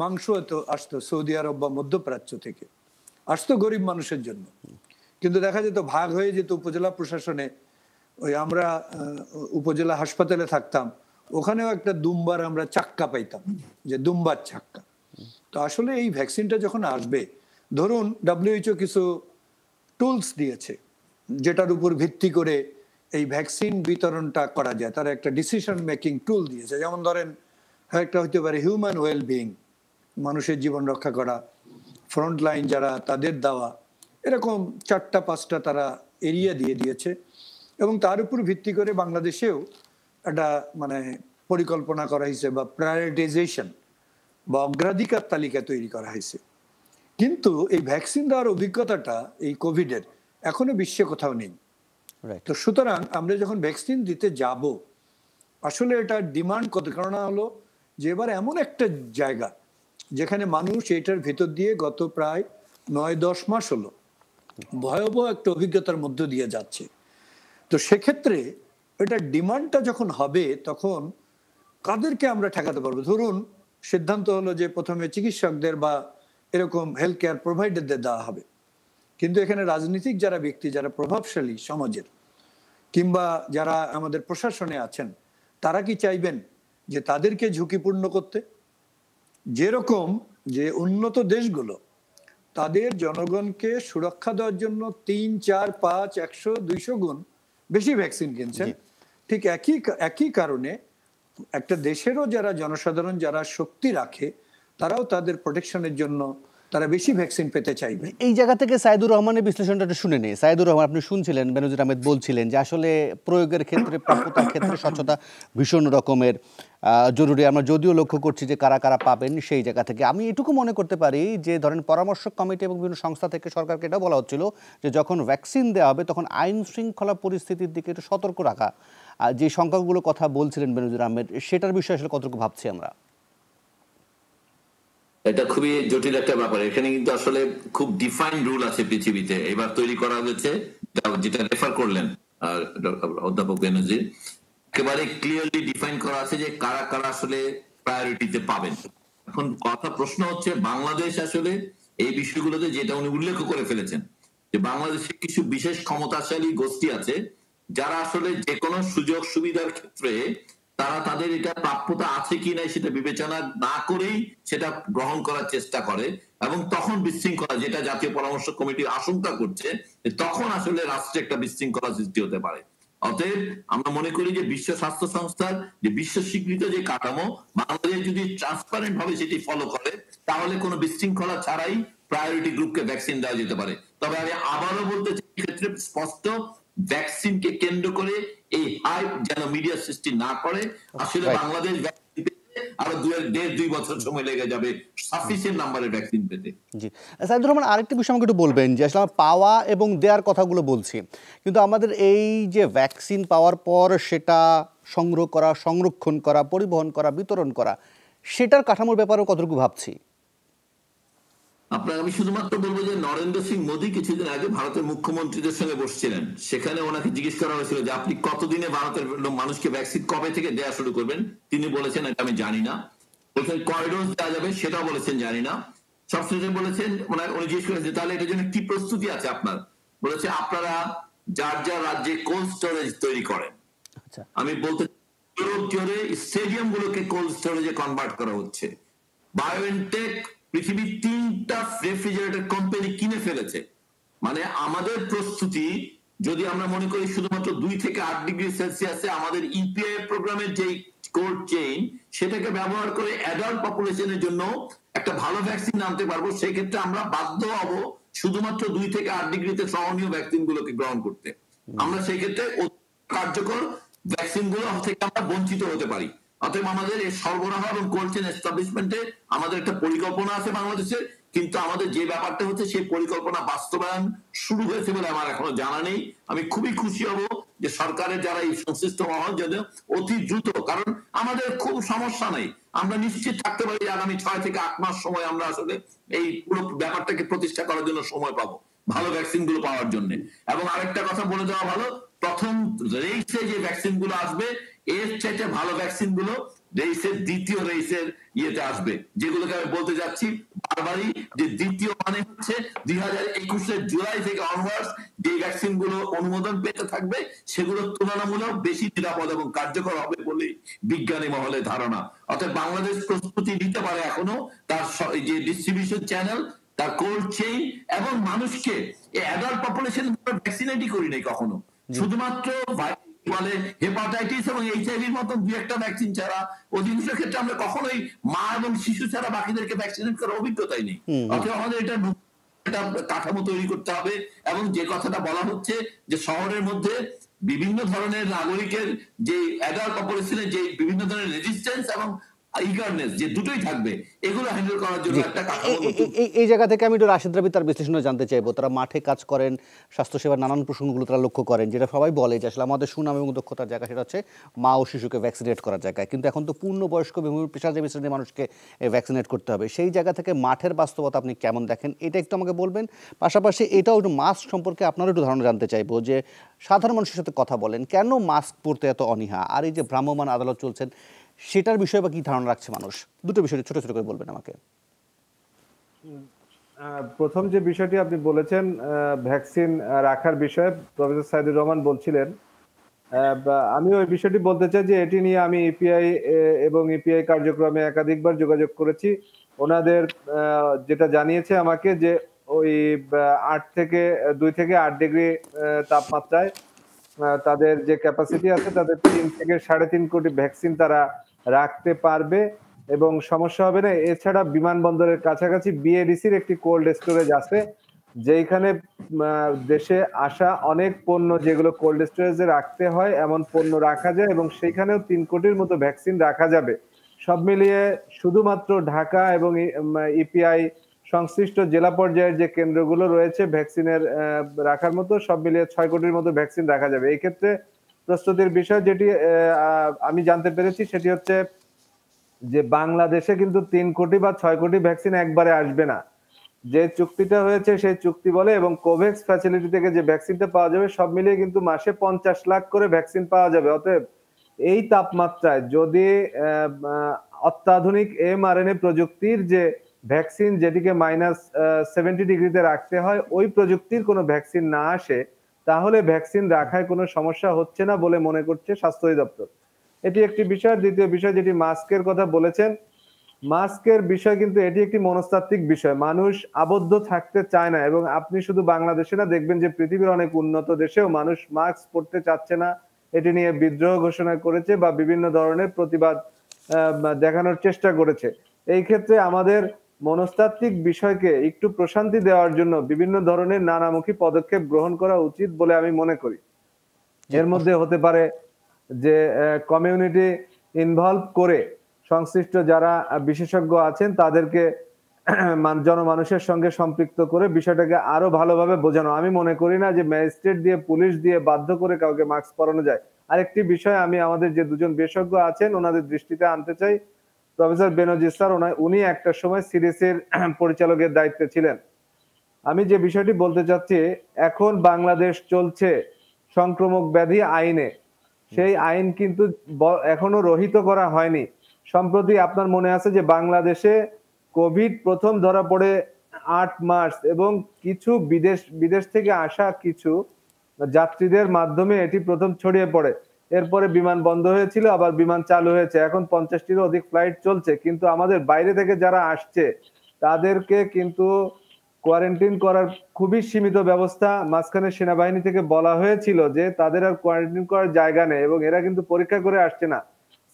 মাংস তো আসতো সৌদি আরব বা মধ্যপ্রাচ্য থেকে, আসতো গরিব মানুষের জন্য, কিন্তু দেখা যেত ভাগ হয়ে যেত উপজেলা প্রশাসনে, ওই আমরা উপজেলা হাসপাতালে থাকতাম, ওখানেও একটা দুম্বার আমরা চাক্কা পাইতাম, যে দুম্বার চাক্কা। তো আসলে এই ভ্যাকসিনটা যখন আসবে, ধরুন WHO কিছু টুলস দিয়েছে যেটার উপর ভিত্তি করে এই ভ্যাকসিন বিতরণটা করা যায়, তারা একটা ডিসিশন মেকিং টুল দিয়েছে। যেমন ধরেন একটা হতে পারে হিউম্যান ওয়েলবিং, মানুষের জীবন রক্ষা করা, ফ্রন্ট লাইন যারা তাদের দেওয়া, এরকম 4-5টা তারা এরিয়া দিয়ে দিয়েছে। এবং তার উপর ভিত্তি করে বাংলাদেশেও একটা মানে পরিকল্পনা করা হয়েছে বা প্রায়োরিটাইজেশন বা অগ্রাধিকার তালিকা তৈরি করা হয়েছে। কিন্তু এই ভ্যাকসিন দেওয়ার অভিজ্ঞতাটা এই কোভিডের এখনো বিশ্বে কোথাও নেই। তো সুতরাং আমরা যখন ভ্যাকসিন দিতে যাব, আসলে এটা ডিমান্ড কত, কারণ হলো যে এবার এমন একটা জায়গা যেখানে মানুষ এটার ভিতর দিয়ে গত প্রায় 9-10 মাস হলো ভয়াবহ একটা অভিজ্ঞতার মধ্য দিয়ে যাচ্ছে। তো সেক্ষেত্রে এটা ডিমান্ডটা যখন হবে, তখন কাদেরকে আমরা ঠেকাতে পারবো? ধরুন সিদ্ধান্ত হলো যে প্রথমে চিকিৎসকদের বা এরকম হেলথ কেয়ার প্রোভাইডারদের দেওয়া হবে, কিন্তু এখানে রাজনীতিক যারা ব্যক্তি, যারা প্রভাবশালী সমাজের, কিংবা যারা আমাদের প্রশাসনে আছেন, তারা কি চাইবেন যে তাদেরকে ঝুঁকিপূর্ণ করতে? যেরকম যে উন্নত দেশগুলো তাদের জনগণকে সুরক্ষা দেওয়ার জন্য 3, 4, 5, 100, 200 গুণ বেশি ভ্যাকসিন কিনছেন, ঠিক একই কারণে একটা দেশেরও যারা জনসাধারণ যারা শক্তি রাখে, তারাও তাদের প্রোটেকশনের জন্য তারা বেশি ভ্যাকসিন পেতে চাইবে। এই জায়গা থেকে সাইদুর রহমানের বিশ্লেষণটা একটু শুনে নেই। সাইদুর রহমান, আপনি শুনছিলেন বেনজির আহমেদ বলছিলেন যে আসলে প্রয়োগের ক্ষেত্রে, প্রাপ্যতার ক্ষেত্রে স্বচ্ছতা ভীষণ রকমের জরুরি। আমরা যদিও লক্ষ্য করছি যে কারা কারা পাবেন, সেই জায়গা থেকে আমি এটুকু মনে করতে পারি যে ধরেন পরামর্শক কমিটি এবং বিভিন্ন সংস্থা থেকে সরকারকে এটা বলা হচ্ছিল যে যখন ভ্যাকসিন দেওয়া হবে তখন আইন শৃঙ্খলা পরিস্থিতির দিকে একটু সতর্ক রাখা। যে সংখ্যাগুলো কথা বলছিলেন বেনজির আহমেদ, সেটার বিষয়ে আসলে কতটুকু ভাবছি আমরা? এটা খুবই জটিল একটা ব্যাপার। এখানে কিন্তু আসলে খুব ডিফাইন্ড রুল আছে পৃথিবীতে, এবার তৈরি করা হয়েছে, যেটা রেফার করলেন অধ্যাপক বেনজির, একেবারে ক্লিয়ারলি ডিফাইন করা আছে যে কারা কারা আসলে প্রায়োরিটিতে পাবেন। এখন প্রশ্ন হচ্ছে বাংলাদেশ আসলে এই বিষয়গুলোতে, যেটা উনি উল্লেখ করে ফেলেছেন যে বাংলাদেশে কিছু বিশেষ ক্ষমতাশালী গোষ্ঠী আছে যারা আসলে যে কোনো সুযোগ সুবিধার ক্ষেত্রে তারা তাদের এটা প্রাপ্যতা আছে কি নাই সেটা বিবেচনা না করেই সেটা গ্রহণ করার চেষ্টা করে, এবং তখন বিশৃঙ্খলা, যেটা জাতীয় পরামর্শ কমিটি আশঙ্কা করছে, তখন আসলে রাষ্ট্রে একটা বিশৃঙ্খলা সৃষ্টি হতে পারে। অতএব আমরা মনে করি যে বিশ্ব স্বাস্থ্য সংস্থার যে বিশ্ব স্বীকৃত যে কাঠামো, বাংলাদেশ যদি ট্রান্সপারেন্ট ভাবে সেটি ফলো করে, তাহলে কোনো বিশৃঙ্খলা ছাড়াই প্রায়োরিটি গ্রুপকে ভ্যাকসিন দেওয়া যেতে পারে। তবে আমি আবারও বলতে চাই, ক্ষেত্রে স্পষ্ট ভ্যাকসিনকে কেন্দ্র করে এই হাইপ যেন মিডিয়া সৃষ্টি না করে। আসলে বাংলাদেশ ভ্যাকসিন পেতে আরো 1.5-2 বছর সময় লেগে যাবে সাফিসিয়েন্ট নাম্বারের ভ্যাকসিন পেতে। জি, সাইদুর রহমান, আরেকটা বিষয় আমাকে একটু বলবেন যে আসলে পাওয়া এবং দেওয়ার কথাগুলো বলছি, কিন্তু আমাদের এই যে ভ্যাকসিন পাওয়ার পর সেটা সংগ্রহ করা, সংরক্ষণ করা, পরিবহন করা, বিতরণ করা, সেটার কাঠামোর ব্যাপারেও কতটুকু ভাবছি? আপনার আমি শুধুমাত্র বলবো যে নরেন্দ্র সিং মোদী কিছুদিন আগে ভারতের মুখ্যমন্ত্রীদের সঙ্গে বসছিলেন, সেখানে ওনাকে জিজ্ঞেস করা হয়েছিল যে আপনি কতদিনে ভারতের মানুষকে ভ্যাকসিন কবে থেকে দেওয়া শুরু করবেন। তিনি বলেছেন এটা আমি জানি না। বলছেন কয় ডোজ দেওয়া যাবে সেটাও বলেছেন জানি না। সবশেষে বলেছেন, উনি জিজ্ঞেস করেছেন তাহলে এটার জন্য কি প্রস্তুতি আছে আপনার। বলেছে আপনারা যার যার রাজ্যে কোল্ড স্টোরেজ তৈরি করেন। আমি বলতে ইউরোপ জুড়ে স্টেডিয়াম গুলোকে কোল্ড স্টোরেজে কনভার্ট করা হচ্ছে। বায়োএনটেক পৃথিবীর 3টা রেফ্রিজারেটর কোম্পানি কিনে ফেলেছে। মানে আমাদের প্রস্তুতি, যদি আমরা মনে করি শুধুমাত্র 2 থেকে 8 ডিগ্রি সেলসিয়াসে আমাদের ইপিআই প্রোগ্রামের যে কোল্ড চেইন, সেটাকে ব্যবহার করে অ্যাডাল্ট পপুলেশনের জন্য একটা ভালো ভ্যাকসিন আনতে পারবো, সেই ক্ষেত্রে আমরা বাধ্য হব শুধুমাত্র 2 থেকে 8 ডিগ্রিতে সহনীয় ভ্যাকসিন গুলোকে গ্রহণ করতে। আমরা সেই ক্ষেত্রে কার্যকর ভ্যাকসিন গুলো থেকে আমরা বঞ্চিত হতে পারি। অতএব আমাদের এই সরবরাহ এবং কোল্ড চেইন এস্টাবলিশমেন্টে আমাদের একটা পরিকল্পনা আছে বাংলাদেশের, কিন্তু আমাদের যে ব্যাপারটা হচ্ছে সেই পরিকল্পনা বাস্তবায়ন শুরু হয়েছে বলে আমার এখনো জানা নেই। আমি খুবই খুশি হব যে সরকারের যারা এই সংশ্লিষ্ট মহল যেন অতি দ্রুত, কারণ আমাদের খুব সমস্যা নেই, আমরা নিশ্চিত থাকতে পারি আগামী 6 থেকে 8 মাস সময় আমরা আসলে এই পুরো ব্যাপারটাকে প্রতিষ্ঠা করার জন্য সময় পাবো, ভালো ভ্যাকসিন গুলো পাওয়ার জন্য। এবং আরেকটা কথা বলে দেওয়া ভালো, প্রথম রেসে যে ভ্যাকসিন গুলো আসবে এর চাইতে ভালো ভ্যাকসিন গুলো রেসের দ্বিতীয় রেসের ইয়েতে আসবে, যেগুলোকে আমি বলতে যাচ্ছি বারবারই, যে দ্বিতীয় মানে হচ্ছে 2021 জুলাই থেকে অনওয়ার্ডস যে ভ্যাকসিন গুলো অনুমোদন পেতে থাকবে সেগুলো তুলনামূলক বেশি নিরাপদ এবং কার্যকর হবে বলে বিজ্ঞানী মহলে ধারণা। অর্থাৎ বাংলাদেশ প্রস্তুতি নিতে পারে এখনো তার যে ডিস্ট্রিবিউশন চ্যানেল, তার কোল্ড চেইন এবং মানুষকে অ্যাডাল্ট পপুলেশন ভ্যাকসিনেটই করি নাই কখনো, শুধুমাত্র বলে হেপাটাইটিস এবং এইচআইভির মতন দু একটা ভ্যাকসিন ছাড়া অধিকাংশ ক্ষেত্রে আমরা কখনোই মা এবং শিশু ছাড়া বাকিদেরকে ভ্যাকসিনেট করার অভিজ্ঞতাই নেই। অথবা আমাদের এটা কাঠামো তৈরি করতে হবে। এবং যে কথাটা বলা হচ্ছে যে শহরের মধ্যে বিভিন্ন ধরনের নাগরিকের যে অ্যাডাল্ট পপুলেশনের যে বিভিন্ন ধরনের রেজিস্ট্যান্স এবং ইগারনেস যে দুটোই থাকবে, এগুলো হ্যান্ডেল করার জন্য একটা এই জায়গা থেকে আমি একটু রাশিদ রাবি তার বিশ্লেষণে জানতে চাইবো। তারা মাঠে কাজ করেন, স্বাস্থ্যসেবার নানান প্রসঙ্গগুলো তারা লক্ষ্য করেন, যেটা সবাই বলে যে আসলে আমাদের সুনাম এবং দক্ষতার জায়গা সেটা হচ্ছে মা ও শিশুকে ভ্যাকসিনেট করার জায়গায়, কিন্তু এখন তো পূর্ণবয়স্ক বিভিন্ন পেশাজীবী শ্রেণীর মানুষকে ভ্যাকসিনেট করতে হবে। সেই জায়গা থেকে মাঠের বাস্তবতা আপনি কেমন দেখেন এটা একটু আমাকে বলবেন। পাশাপাশি এটাও একটু মাস্ক সম্পর্কে আপনারও একটু ধারণা জানতে চাইবো, যে সাধারণ মানুষের সাথে কথা বলেন কেন মাস্ক পরতে এত অনীহা, আর এই যে ভ্রাম্যমাণ আদালত চলছেন সেটার বিষয়ে বা কি ধারণা রাখছে মানুষ, দুটো বিষয় ছোট ছোট করে বলবেন আমাকে। প্রথম যে বিষয়টি আপনি বলেছেন ভ্যাকসিন রাখার বিষয়ে প্রফেসর সাইদুর রহমান বলছিলেন, আমি ওই বিষয়টি বলতে চাই যে এটি নিয়ে আমি ইপিআই এবং ইপিআই কার্যক্রমে একাধিকবার যোগাযোগ করেছি। ওনাদের যেটা জানিয়েছে আমাকে যে ওই 2 থেকে 8 ডিগ্রি তাপমাত্রায় তাদের যে ক্যাপাসিটি আছে তাদের 3 থেকে 3.5 কোটি ভ্যাকসিন তারা রাখতে পারবে এবং সমস্যা হবে না। এছাড়া বিমানবন্দরের কাছাকাছি বিএডিসির একটি কোল্ড স্টোরেজ আছে, যেখানে দেশে আসা অনেক পণ্য যেগুলো কোল্ড স্টোরেজে রাখতে হয় এমন পণ্য রাখা যায় এবং সেখানেও 3 কোটির মতো ভ্যাকসিন রাখা যাবে। সব মিলিয়ে শুধুমাত্র ঢাকা এবং ইপিআই সংশ্লিষ্ট জেলা পর্যায়ের যে কেন্দ্রগুলো রয়েছে ভ্যাকসিনের রাখার মতো, সব মিলিয়ে 6 কোটির মতো ভ্যাকসিন রাখা যাবে। এই ক্ষেত্রে প্রস্তুতির বিষয় যেটি আমি জানতে পেরেছি সেটি হচ্ছে যে বাংলাদেশে কিন্তু 3 কোটি বা 6 কোটি ভ্যাকসিন একবারে আসবে না। যে চুক্তিটা হয়েছে সেই চুক্তি বলে এবং কোভ্যাক্স ফ্যাসিলিটি থেকে যে ভ্যাকসিনটা পাওয়া যাবে সব মিলিয়ে কিন্তু মাসে 50 লাখ করে ভ্যাকসিন পাওয়া যাবে। অতএব এই তাপমাত্রায় যদি অত্যাধুনিক mRNA প্রযুক্তির যে ভ্যাকসিন যেটিকে -70 ডিগ্রিতে রাখতে হয় ওই প্রযুক্তির কোনো ভ্যাকসিন না আসে, তাহলে ভ্যাকসিন রাখায় কোনো সমস্যা হচ্ছে না বলে মনে করছে স্বাস্থ্য অধিদপ্তর। এটি একটি বিষয়। দ্বিতীয় বিষয় যেটি মাস্কের কথা বলেছেন, মাস্কের বিষয় কিন্তু এটি একটি মনস্তাত্ত্বিক বিষয়। মানুষ আবদ্ধ থাকতে চায় না এবং আপনি শুধু বাংলাদেশে না, দেখবেন যে পৃথিবীর অনেক উন্নত দেশেও মানুষ মাস্ক পরতে চাচ্ছে না, এটি নিয়ে বিদ্রোহ ঘোষণা করেছে বা বিভিন্ন ধরনের প্রতিবাদ দেখানোর চেষ্টা করেছে। এই ক্ষেত্রে আমাদের মনস্তাত্ত্বিক বিষয়কে একটু প্রশান্তি দেওয়ার জন্য বিভিন্ন ধরনের নানামুখী পদক্ষেপ গ্রহণ করা উচিত বলে আমি মনে করি। এর মধ্যে হতে পারে যে কমিউনিটি ইনভলভ করে সংশ্লিষ্ট যারা বিশেষজ্ঞ আছেন তাদেরকে জনমানুষের সঙ্গে সম্পৃক্ত করে বিষয়টাকে আরো ভালোভাবে বোঝানো। আমি মনে করি না যে ম্যাজিস্ট্রেট দিয়ে পুলিশ দিয়ে বাধ্য করে কাউকে মাস্ক পরানো যায়। আরেকটি বিষয় আমি আমাদের যে দুজন বিশেষজ্ঞ আছেন ওনাদের দৃষ্টিতে আনতে চাই। প্রফেসর বেনজির স্যার উনি একটা সময় সিডিসির পরিচালকের দায়িত্বে ছিলেন। আমি যে বিষয়টি বলতে চাচ্ছি, এখন বাংলাদেশ চলছে সংক্রামক ব্যাধি আইনে, সেই আইন কিন্তু এখনো রহিত করা হয়নি। সম্প্রতি আপনার মনে আছে যে বাংলাদেশে কোভিড প্রথম ধরা পড়ে 8 মার্চ এবং কিছু বিদেশ থেকে আসা কিছু যাত্রীদের মাধ্যমে এটি প্রথম ছড়িয়ে পড়ে। এরপরে বিমান বন্ধ হয়েছিল, আবার বিমান চালু হয়েছে, এখন 50টিরও অধিক ফ্লাইট চলছে। কিন্তু আমাদের বাইরে থেকে যারা আসছে তাদেরকে কিন্তু কোয়ারেন্টাইন করার খুবই সীমিত ব্যবস্থা মাঝখানে সেনাবাহিনী থেকে বলা হয়েছিল যে তাদের আর কোয়ারেন্টাইন করার জায়গা নেই এবং এরা কিন্তু পরীক্ষা করে আসছে না।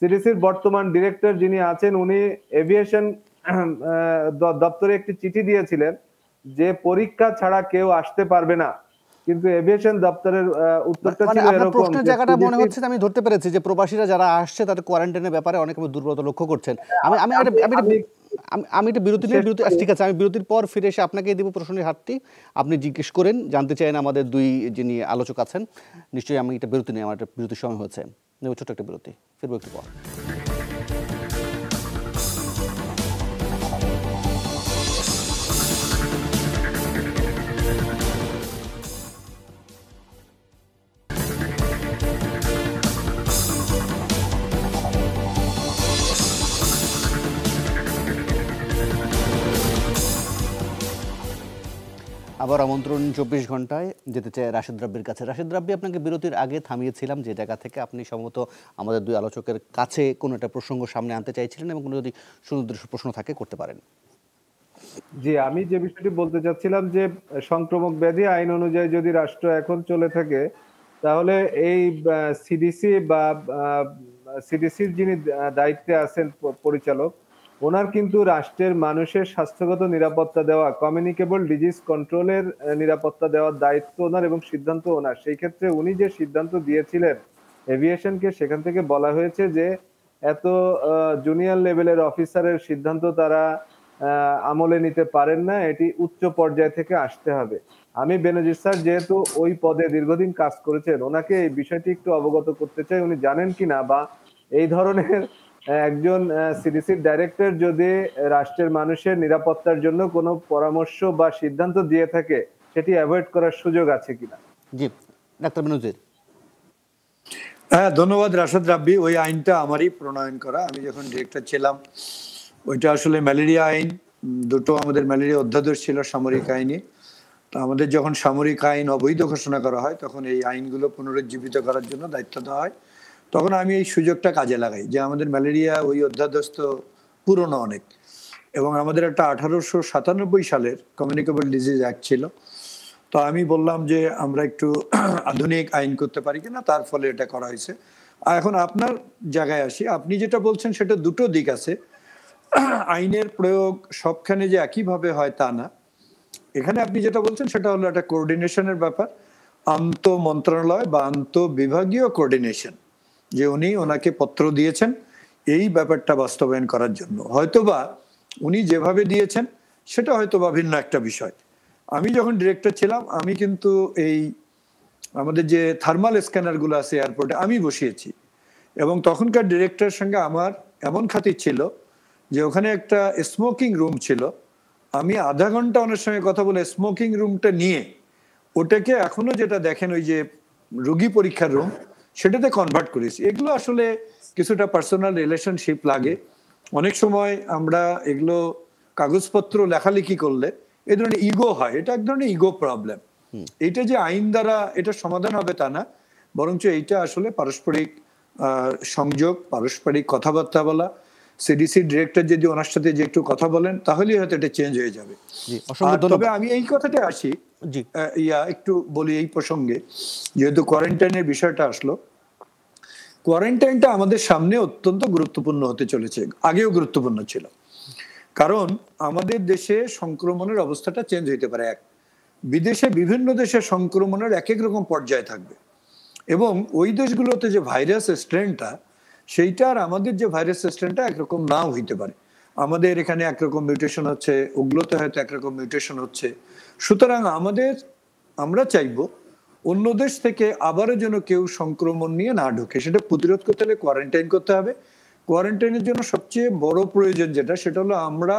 সিডিসির বর্তমান ডিরেক্টর যিনি আছেন উনি এভিয়েশন দপ্তরে একটি চিঠি দিয়েছিলেন যে পরীক্ষা ছাড়া কেউ আসতে পারবে না, কিন্তু এভিয়েশন দপ্তরের উত্তরটা ছিল এরকম। প্রশ্নের জায়গাটা মনে হচ্ছে আমি ধরতে পেরেছি যে প্রবাসীরা যারা আসছে তাদের কোয়ারেন্টাইনের ব্যাপারে অনেক দুর্বলতা লক্ষ্য করছেন। আমি একটা বিরতি নিয়ে ঠিক আছে, আমি বিরতির পর ফিরে এসে আপনাকে দিব প্রশ্নের হাতটি, আপনি জিজ্ঞেস করেন, জানতে চাইন আমাদের দুই যিনি আলোচক আছেন। নিশ্চয়ই আমি একটা বিরতি নিয়ে আমার একটা বিরতির সময় হয়েছে, ছোট্ট একটা বিরতি, ফিরবো একটু পর। আবার আমন্ত্রণ 24 ঘন্টায় যেতে চাই রাশেদ রাব্বির কাছে। রাশেদ রাব্বি, আপনাকে বিরতির আগে থামিয়েছিলাম যে জায়গা থেকে আপনি সম্ভবত আমাদের দুই আলোচকের কাছে কোনো একটা প্রসঙ্গ সামনে আনতে চাইছিলেন এবং কোনো যদি সুনির্দিষ্ট প্রশ্ন থাকে করতে পারেন। জি, আমি যে বিষয়টি বলতে চাচ্ছিলাম যে সংক্রমক ব্যাধি আইন অনুযায়ী যদি রাষ্ট্র এখন চলে থাকে, তাহলে এই সিডিসি বা সিডিসির যিনি দায়িত্বে আছেন পরিচালক, ওনার কিন্তু রাষ্ট্রের মানুষের স্বাস্থ্যগত নিরাপত্তা দেওয়া, কমিউনিকেবল ডিজিজ কন্ট্রোলের নিরাপত্তা দেওয়ার দায়িত্ব ওনার এবং সিদ্ধান্ত ওনার। সেই ক্ষেত্রে উনি যে সিদ্ধান্ত দিয়েছিলেন এভিয়েশনকে, সেখান থেকে বলা হয়েছে যে এত জুনিয়র লেভেলের অফিসারের সিদ্ধান্ত তারা আমলে নিতে পারেন না, এটি উচ্চ পর্যায় থেকে আসতে হবে। আমি বেনজির স্যার যেহেতু ওই পদে দীর্ঘদিন কাজ করেছেন, ওনাকে এই বিষয়টি একটু অবগত করতে চাই, উনি জানেন কিনা, বা এই ধরনের একজন সিডিসির ডাইরেক্টর যদি রাষ্ট্রের মানুষের নিরাপত্তার জন্য কোনো পরামর্শ বা সিদ্ধান্ত দিয়ে থাকে, সেটি অ্যাভয়েড করার সুযোগ আছে কিনা। জি, ডাক্তার বেনজির। হ্যাঁ, ধন্যবাদ রাশেদ রাব্বি। ওই আইনটা আমারই প্রণয়ন করা, আমি যখন ডিরেক্টর ছিলাম। ওইটা আসলে ম্যালেরিয়া আইন, দুটো আমাদের ম্যালেরিয়া অধ্যাদেশ ছিল সামরিক আইনে। তো আমাদের যখন সামরিক আইন অবৈধ ঘোষণা করা হয়, তখন এই আইনগুলো পুনরুজ্জীবিত করার জন্য দায়িত্ব দেওয়া হয়। তখন আমি এই সুযোগটা কাজে লাগাই যে আমাদের ম্যালেরিয়া ওই অধ্যাদেশ তো পুরনো অনেক, এবং আমাদের একটা 1897 সালের কমিউনিকেবল ডিজিজ অ্যাক্ট ছিল। তো আমি বললাম যে আমরা একটু আধুনিক আইন করতে পারি কিনা, তার ফলে এটা করা হয়েছে। আর এখন আপনার জায়গায় আসি, আপনি যেটা বলছেন সেটা দুটো দিক আছে। আইনের প্রয়োগ সবখানে যে একইভাবে হয় তা না। এখানে আপনি যেটা বলছেন সেটা হলো একটা কোঅর্ডিনেশনের ব্যাপার, আন্ত মন্ত্রণালয় বা আন্ত বিভাগীয় কোঅর্ডিনেশন, যে উনি ওনাকে পত্র দিয়েছেন এই ব্যাপারটা বাস্তবায়ন করার জন্য। হয়তোবা উনি যেভাবে দিয়েছেন সেটা হয়তোবা ভিন্ন একটা বিষয়। আমি যখন ডিরেক্টর ছিলাম, আমি কিন্তু এই আমাদের যে থার্মাল স্ক্যানারগুলো আছে এয়ারপোর্টে আমি বসিয়েছি, এবং তখনকার ডিরেক্টরের সঙ্গে আমার এমন খাতির ছিল যে ওখানে একটা স্মোকিং রুম ছিল। আমি আধা ঘন্টা ওনার সঙ্গে কথা বলে স্মোকিং রুমটা নিয়ে ওটাকে এখনো যেটা দেখেন ওই যে রোগী পরীক্ষার রুম, সেটাতে কনভার্ট করেছি। এগুলো আসলে কিছুটা পার্সোনাল রিলেশনশিপ লাগে। অনেক সময় আমরা এগুলো কাগজপত্র লেখালেখি করলে এই ধরনের ইগো হয়, এটা এক ধরনের ইগো প্রবলেম। এটা যে আইন দ্বারা এটা সমাধান হবে তা না, বরঞ্চ এইটা আসলে পারস্পরিক সংযোগ, পারস্পরিক কথাবার্তা বলা। সিডিসি ডিরেক্টর যদি ওনার সাথে যে একটু কথা বলেন, তাহলেই হয়তো এটা চেঞ্জ হয়ে যাবে। তবে আমি এই কথাটা আসি, একটু বলি এই প্রসঙ্গে, যেহেতু কোয়ারেন্টাইনের বিষয়টা আসলো। কোয়ারেন্টাইনটা আমাদের সামনে অত্যন্ত গুরুত্বপূর্ণ হতে চলেছে, আগেও গুরুত্বপূর্ণ ছিল। কারণ আমাদের দেশে সংক্রমণের অবস্থাটা চেঞ্জ হইতে পারে। এক, বিদেশে বিভিন্ন দেশে সংক্রমণের এক এক রকম পর্যায়ে থাকবে, এবং ওই দেশগুলোতে যে ভাইরাস স্ট্রেনটা, সেইটা আর আমাদের যে ভাইরাস স্ট্রেনটা একরকম নাও হইতে পারে। আমাদের এখানে একরকম মিউটেশন হচ্ছে, ওগুলোতে হয়তো একরকম মিউটেশন হচ্ছে। সুতরাং আমরা চাইবো অন্য দেশ থেকে আবারও যেন কেউ সংক্রমণ নিয়ে না ঢোকে। সেটা প্রতিরোধ করতে হলে কোয়ারেন্টাইন করতে হবে। কোয়ারেন্টাইনের জন্য সবচেয়ে বড় প্রয়োজন যেটা, সেটা হলো আমরা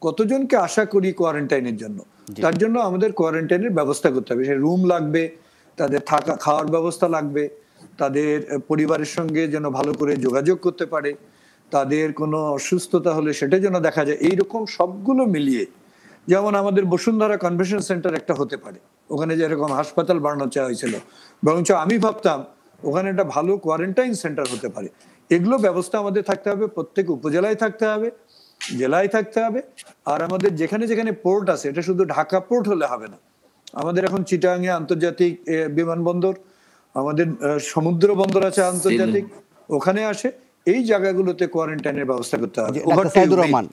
কতজনকে আশা করি কোয়ারেন্টাইনের জন্য, তার জন্য আমাদের কোয়ারেন্টাইনের ব্যবস্থা করতে হবে। সে রুম লাগবে, তাদের থাকা খাওয়ার ব্যবস্থা লাগবে, তাদের পরিবারের সঙ্গে যেন ভালো করে যোগাযোগ করতে পারে, তাদের কোনো অসুস্থতা হলে সেটা যেন দেখা যায়। এইরকম সবগুলো মিলিয়ে, যেমন আমাদের বসুন্ধরা কনভেনশন সেন্টার একটা হতে পারে, ওখানে যেরকম হাসপাতাল বানানো চাওয়া হয়েছিল, বরঞ্চ আমি ভাবতাম ওখানে একটা ভালো কোয়ারেন্টাইন সেন্টার হতে পারে। এগুলো ব্যবস্থা আমাদের থাকতে হবে, প্রত্যেক উপজেলায় থাকতে হবে, জেলায় থাকতে হবে। আর আমাদের যেখানে যেখানে পোর্ট আছে, এটা শুধু ঢাকা পোর্ট হলে হবে না, আমাদের এখন চিটাগাঙে আন্তর্জাতিক বিমানবন্দর, আমাদের সমুদ্র বন্দর আছে আন্তর্জাতিক, ওখানে আসে, এই জায়গাগুলোতে কোয়ারেন্টাইনের ব্যবস্থা করতে হবে।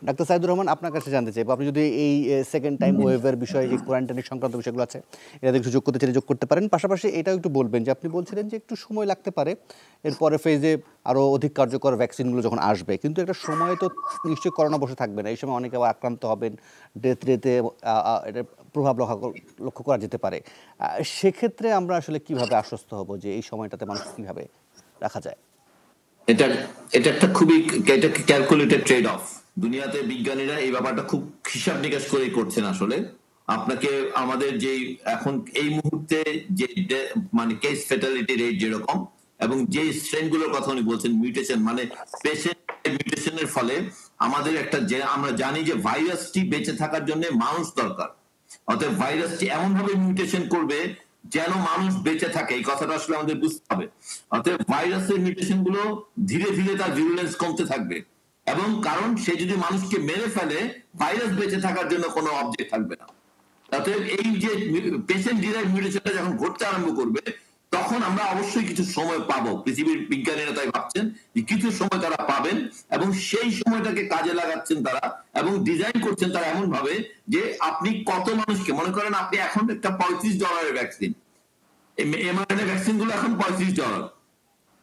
ডাক্তার সাইদুর রহমান, আপনার কাছে জানতে চাইবো, আপনি যদি এই সেকেন্ড টাইম ওয়েভের বিষয়ে যে কোয়ারেন্টাইনের সংক্রান্ত বিষয়গুলো আছে, এটা একটু যোগ করতে চাইলে যোগ করতে পারেন। পাশাপাশি এটাও একটু বলবেন যে আপনি বলছিলেন যে একটু সময় লাগতে পারে এরপরে ফেজে আরো অধিক কার্যকর ভ্যাকসিনগুলো যখন আসবে, কিন্তু একটা সময় তো নিশ্চয়ই করোনা বসে থাকবে না। এই সময় অনেকে আবার আক্রান্ত হবেন, ডেথ রেটে এটার প্রভাব লক্ষ্য করা যেতে পারে। সেক্ষেত্রে আমরা আসলে কিভাবে আশ্বস্ত হব যে এই সময়টাতে মানুষ কিভাবে রাখা যায়? এটা একটা খুবই ক্যালকুলেটেড ট্রেড অফ। দুনিয়াতে বিজ্ঞানীরা এই ব্যাপারটা খুব হিসাব নিকাশ করে করছেন। আসলে আপনাকে আমাদের যে এখন এই মুহূর্তে যে মানে কেস ফ্যাটালিটি রেট যেরকম, এবং যে স্ট্রেন গুলোর কথা উনি বলছেন, মিউটেশন মানে পেশেন্ট মিউটেশনের ফলে আমাদের একটা, যে আমরা জানি যে ভাইরাসটি বেঁচে থাকার জন্য মানুষ দরকার, অতএব ভাইরাসটি এমন ভাবে মিউটেশন করবে যেন মানুষ বেঁচে থাকে, এই কথাটা আসলে আমাদের বুঝতে হবে। অতএব ভাইরাসের মিউটেশন গুলো ধীরে ধীরে তার ভিরুলেন্স কমতে থাকবে, এবং কারণ সে যদি মানুষকে মেরে ফেলে ভাইরাস বেঁচে থাকার জন্য কোনো অবজেক্ট থাকবে না। অতএব এই যে পেশেন্ট ডিরাইভড মিউটেশনটা যখন ঘটতে আরম্ভ করবে তখন আমরা অবশ্যই কিছু সময় পাবো, পৃথিবীর বিজ্ঞানীরা তাই ভাবছেন যে কিছু সময় তারা পাবেন, এবং সেই সময়টাকে কাজে লাগাচ্ছেন তারা, এবং ডিজাইন করছেন তারা এমন ভাবে যে আপনি কত মানুষকে, মনে করেন আপনি এখন একটা $35 ভ্যাকসিন, এমআরএনএ ভ্যাকসিন গুলো এখন $35,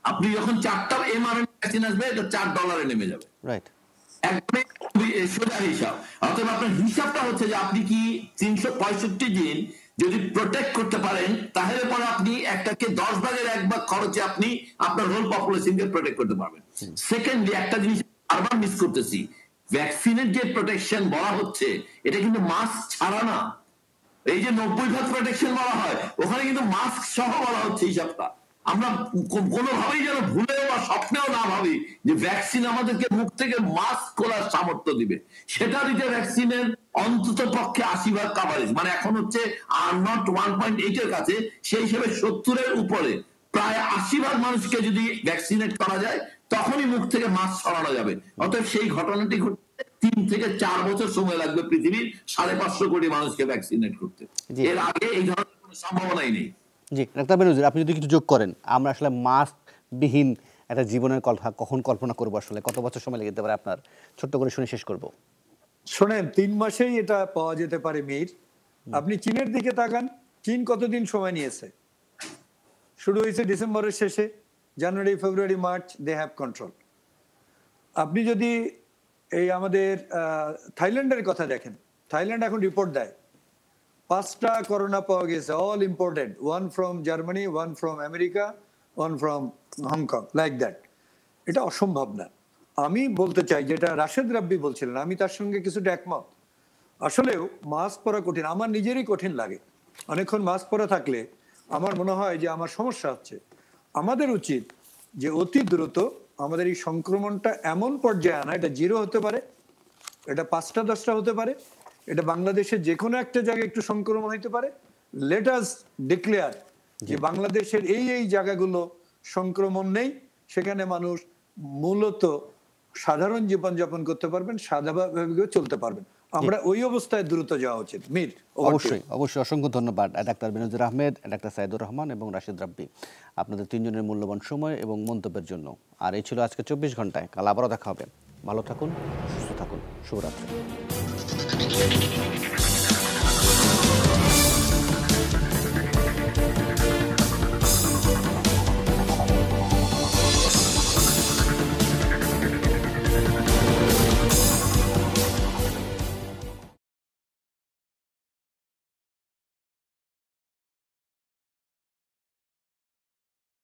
আপনি যখন 4টা এমআরএনএ ভ্যাকসিন আসবে এটা $4 নেমে যাবে। রাইট। একদমই সোজা হিসাব। অতএব আপনার হিসাবটা হচ্ছে যে আপনি কি 365 দিন যদি প্রোটেক্ট করতে পারেন তাহলে পরে আপনি একটাকে 10 ভাগের 1 ভাগ খরচে আপনি আপনার হোল পপুলেশনকে প্রোটেক্ট করতে পারবেন। সেকেন্ডলি একটা জিনিস বারবার মিস করতেছি, ভ্যাকসিনের যে প্রোটেকশন বলা হচ্ছে এটা কিন্তু মাস্ক ছাড়া না। এই যে 90% প্রোটেকশন বলা হয় ওখানে কিন্তু মাস্ক সহ বলা হচ্ছে হিসাবটা। আমরা কোনোভাবেই যেন ভুলেও বা স্বপ্নেও না ভাবি যে ভ্যাকসিন আমাদেরকে মুখ থেকে মাস্ক খোলার সামর্থ্য দিবে। সেটা দিতে ভ্যাকসিনের অন্তত পক্ষে 80% কাভারেজ, মানে এখন হচ্ছে R0 1.8 এর কাছে, সেই হিসেবে 70-এর উপরে প্রায় 80% মানুষকে যদি ভ্যাকসিনেট করা যায় তখনই মুখ থেকে মাস্ক সরানো যাবে। অতএব সেই ঘটনাটি ঘটতে 3 থেকে 4 বছর সময় লাগবে পৃথিবীর 550 কোটি মানুষকে ভ্যাকসিনেট করতে। এর আগে এই ধরনের কোনো সম্ভাবনাই নেই। জি ডাক্তার বেনজির, আপনি যদি কিছু যোগ করেন, আমরা আসলে মাস্ক বিহীন একটা জীবনের কথা কখন কল্পনা করবো, আসলে কত বছর সময় লেগে যেতে পারে আপনার, ছোট্ট করে শুনে শেষ করব। শোনেন, 3 মাসেই এটা পাওয়া যেতে পারে মীর। আপনি চীনের দিকে তাকান, চীন কতদিন সময় নিয়েছে? শুরু হয়েছে ডিসেম্বরের শেষে, জানুয়ারি ফেব্রুয়ারি মার্চ দে হ্যাভ কন্ট্রোল। আপনি যদি এই আমাদের থাইল্যান্ডের কথা দেখেন, থাইল্যান্ড এখন রিপোর্ট দেয় 5টা করোনা পাওয়া গেছে, all imported, 1 from Germany, 1 from America, 1 from Hong Kong, like that. এটা অসম্ভব না। আমি বলতে চাই, যেটা রাশেদ রাব্বি বলছিলেন, আমি তার সঙ্গে কিছুটা একমত। আসলেও মাস্ক পরা কঠিন, আমার নিজেরই কঠিন লাগে। অনেকক্ষণ মাস্ক পরা থাকলে আমার মনে হয় যে আমার সমস্যা হচ্ছে। আমাদের উচিত যে অতি দ্রুত আমাদের এই সংক্রমণটা এমন পর্যায়ে আনা, এটা 0 হতে পারে, এটা 5টা 10টা হতে পারে, এটা বাংলাদেশের যে কোনো একটা জায়গায় একটু সংক্রমণ হতে পারে। লেট আস ডিক্লেয়ার যে বাংলাদেশের এই জায়গাগুলো সংক্রমণ নেই, সেখানে মানুষ মূলত সাধারণ জীবনযাপন করতে পারবেন, সাধারণভাবে চলতে পারবেন। আমরা ওই অবস্থায় দ্রুত যাওয়া উচিত। মীর, অবশ্যই অবশ্যই, অসংখ্য ধন্যবাদ ডাক্তার বেনজির আহমেদ, ডাক্তার সাইদুর রহমান এবং রাশেদ রাব্বি, আপনাদের 3 জনের মূল্যবান সময় এবং মন্তব্যের জন্য। আর এই ছিল আজকে 24 ঘন্টায়। কাল আবারও দেখা হবে। ভালো থাকুন, সুস্থ থাকুন, শুভরাত্রি।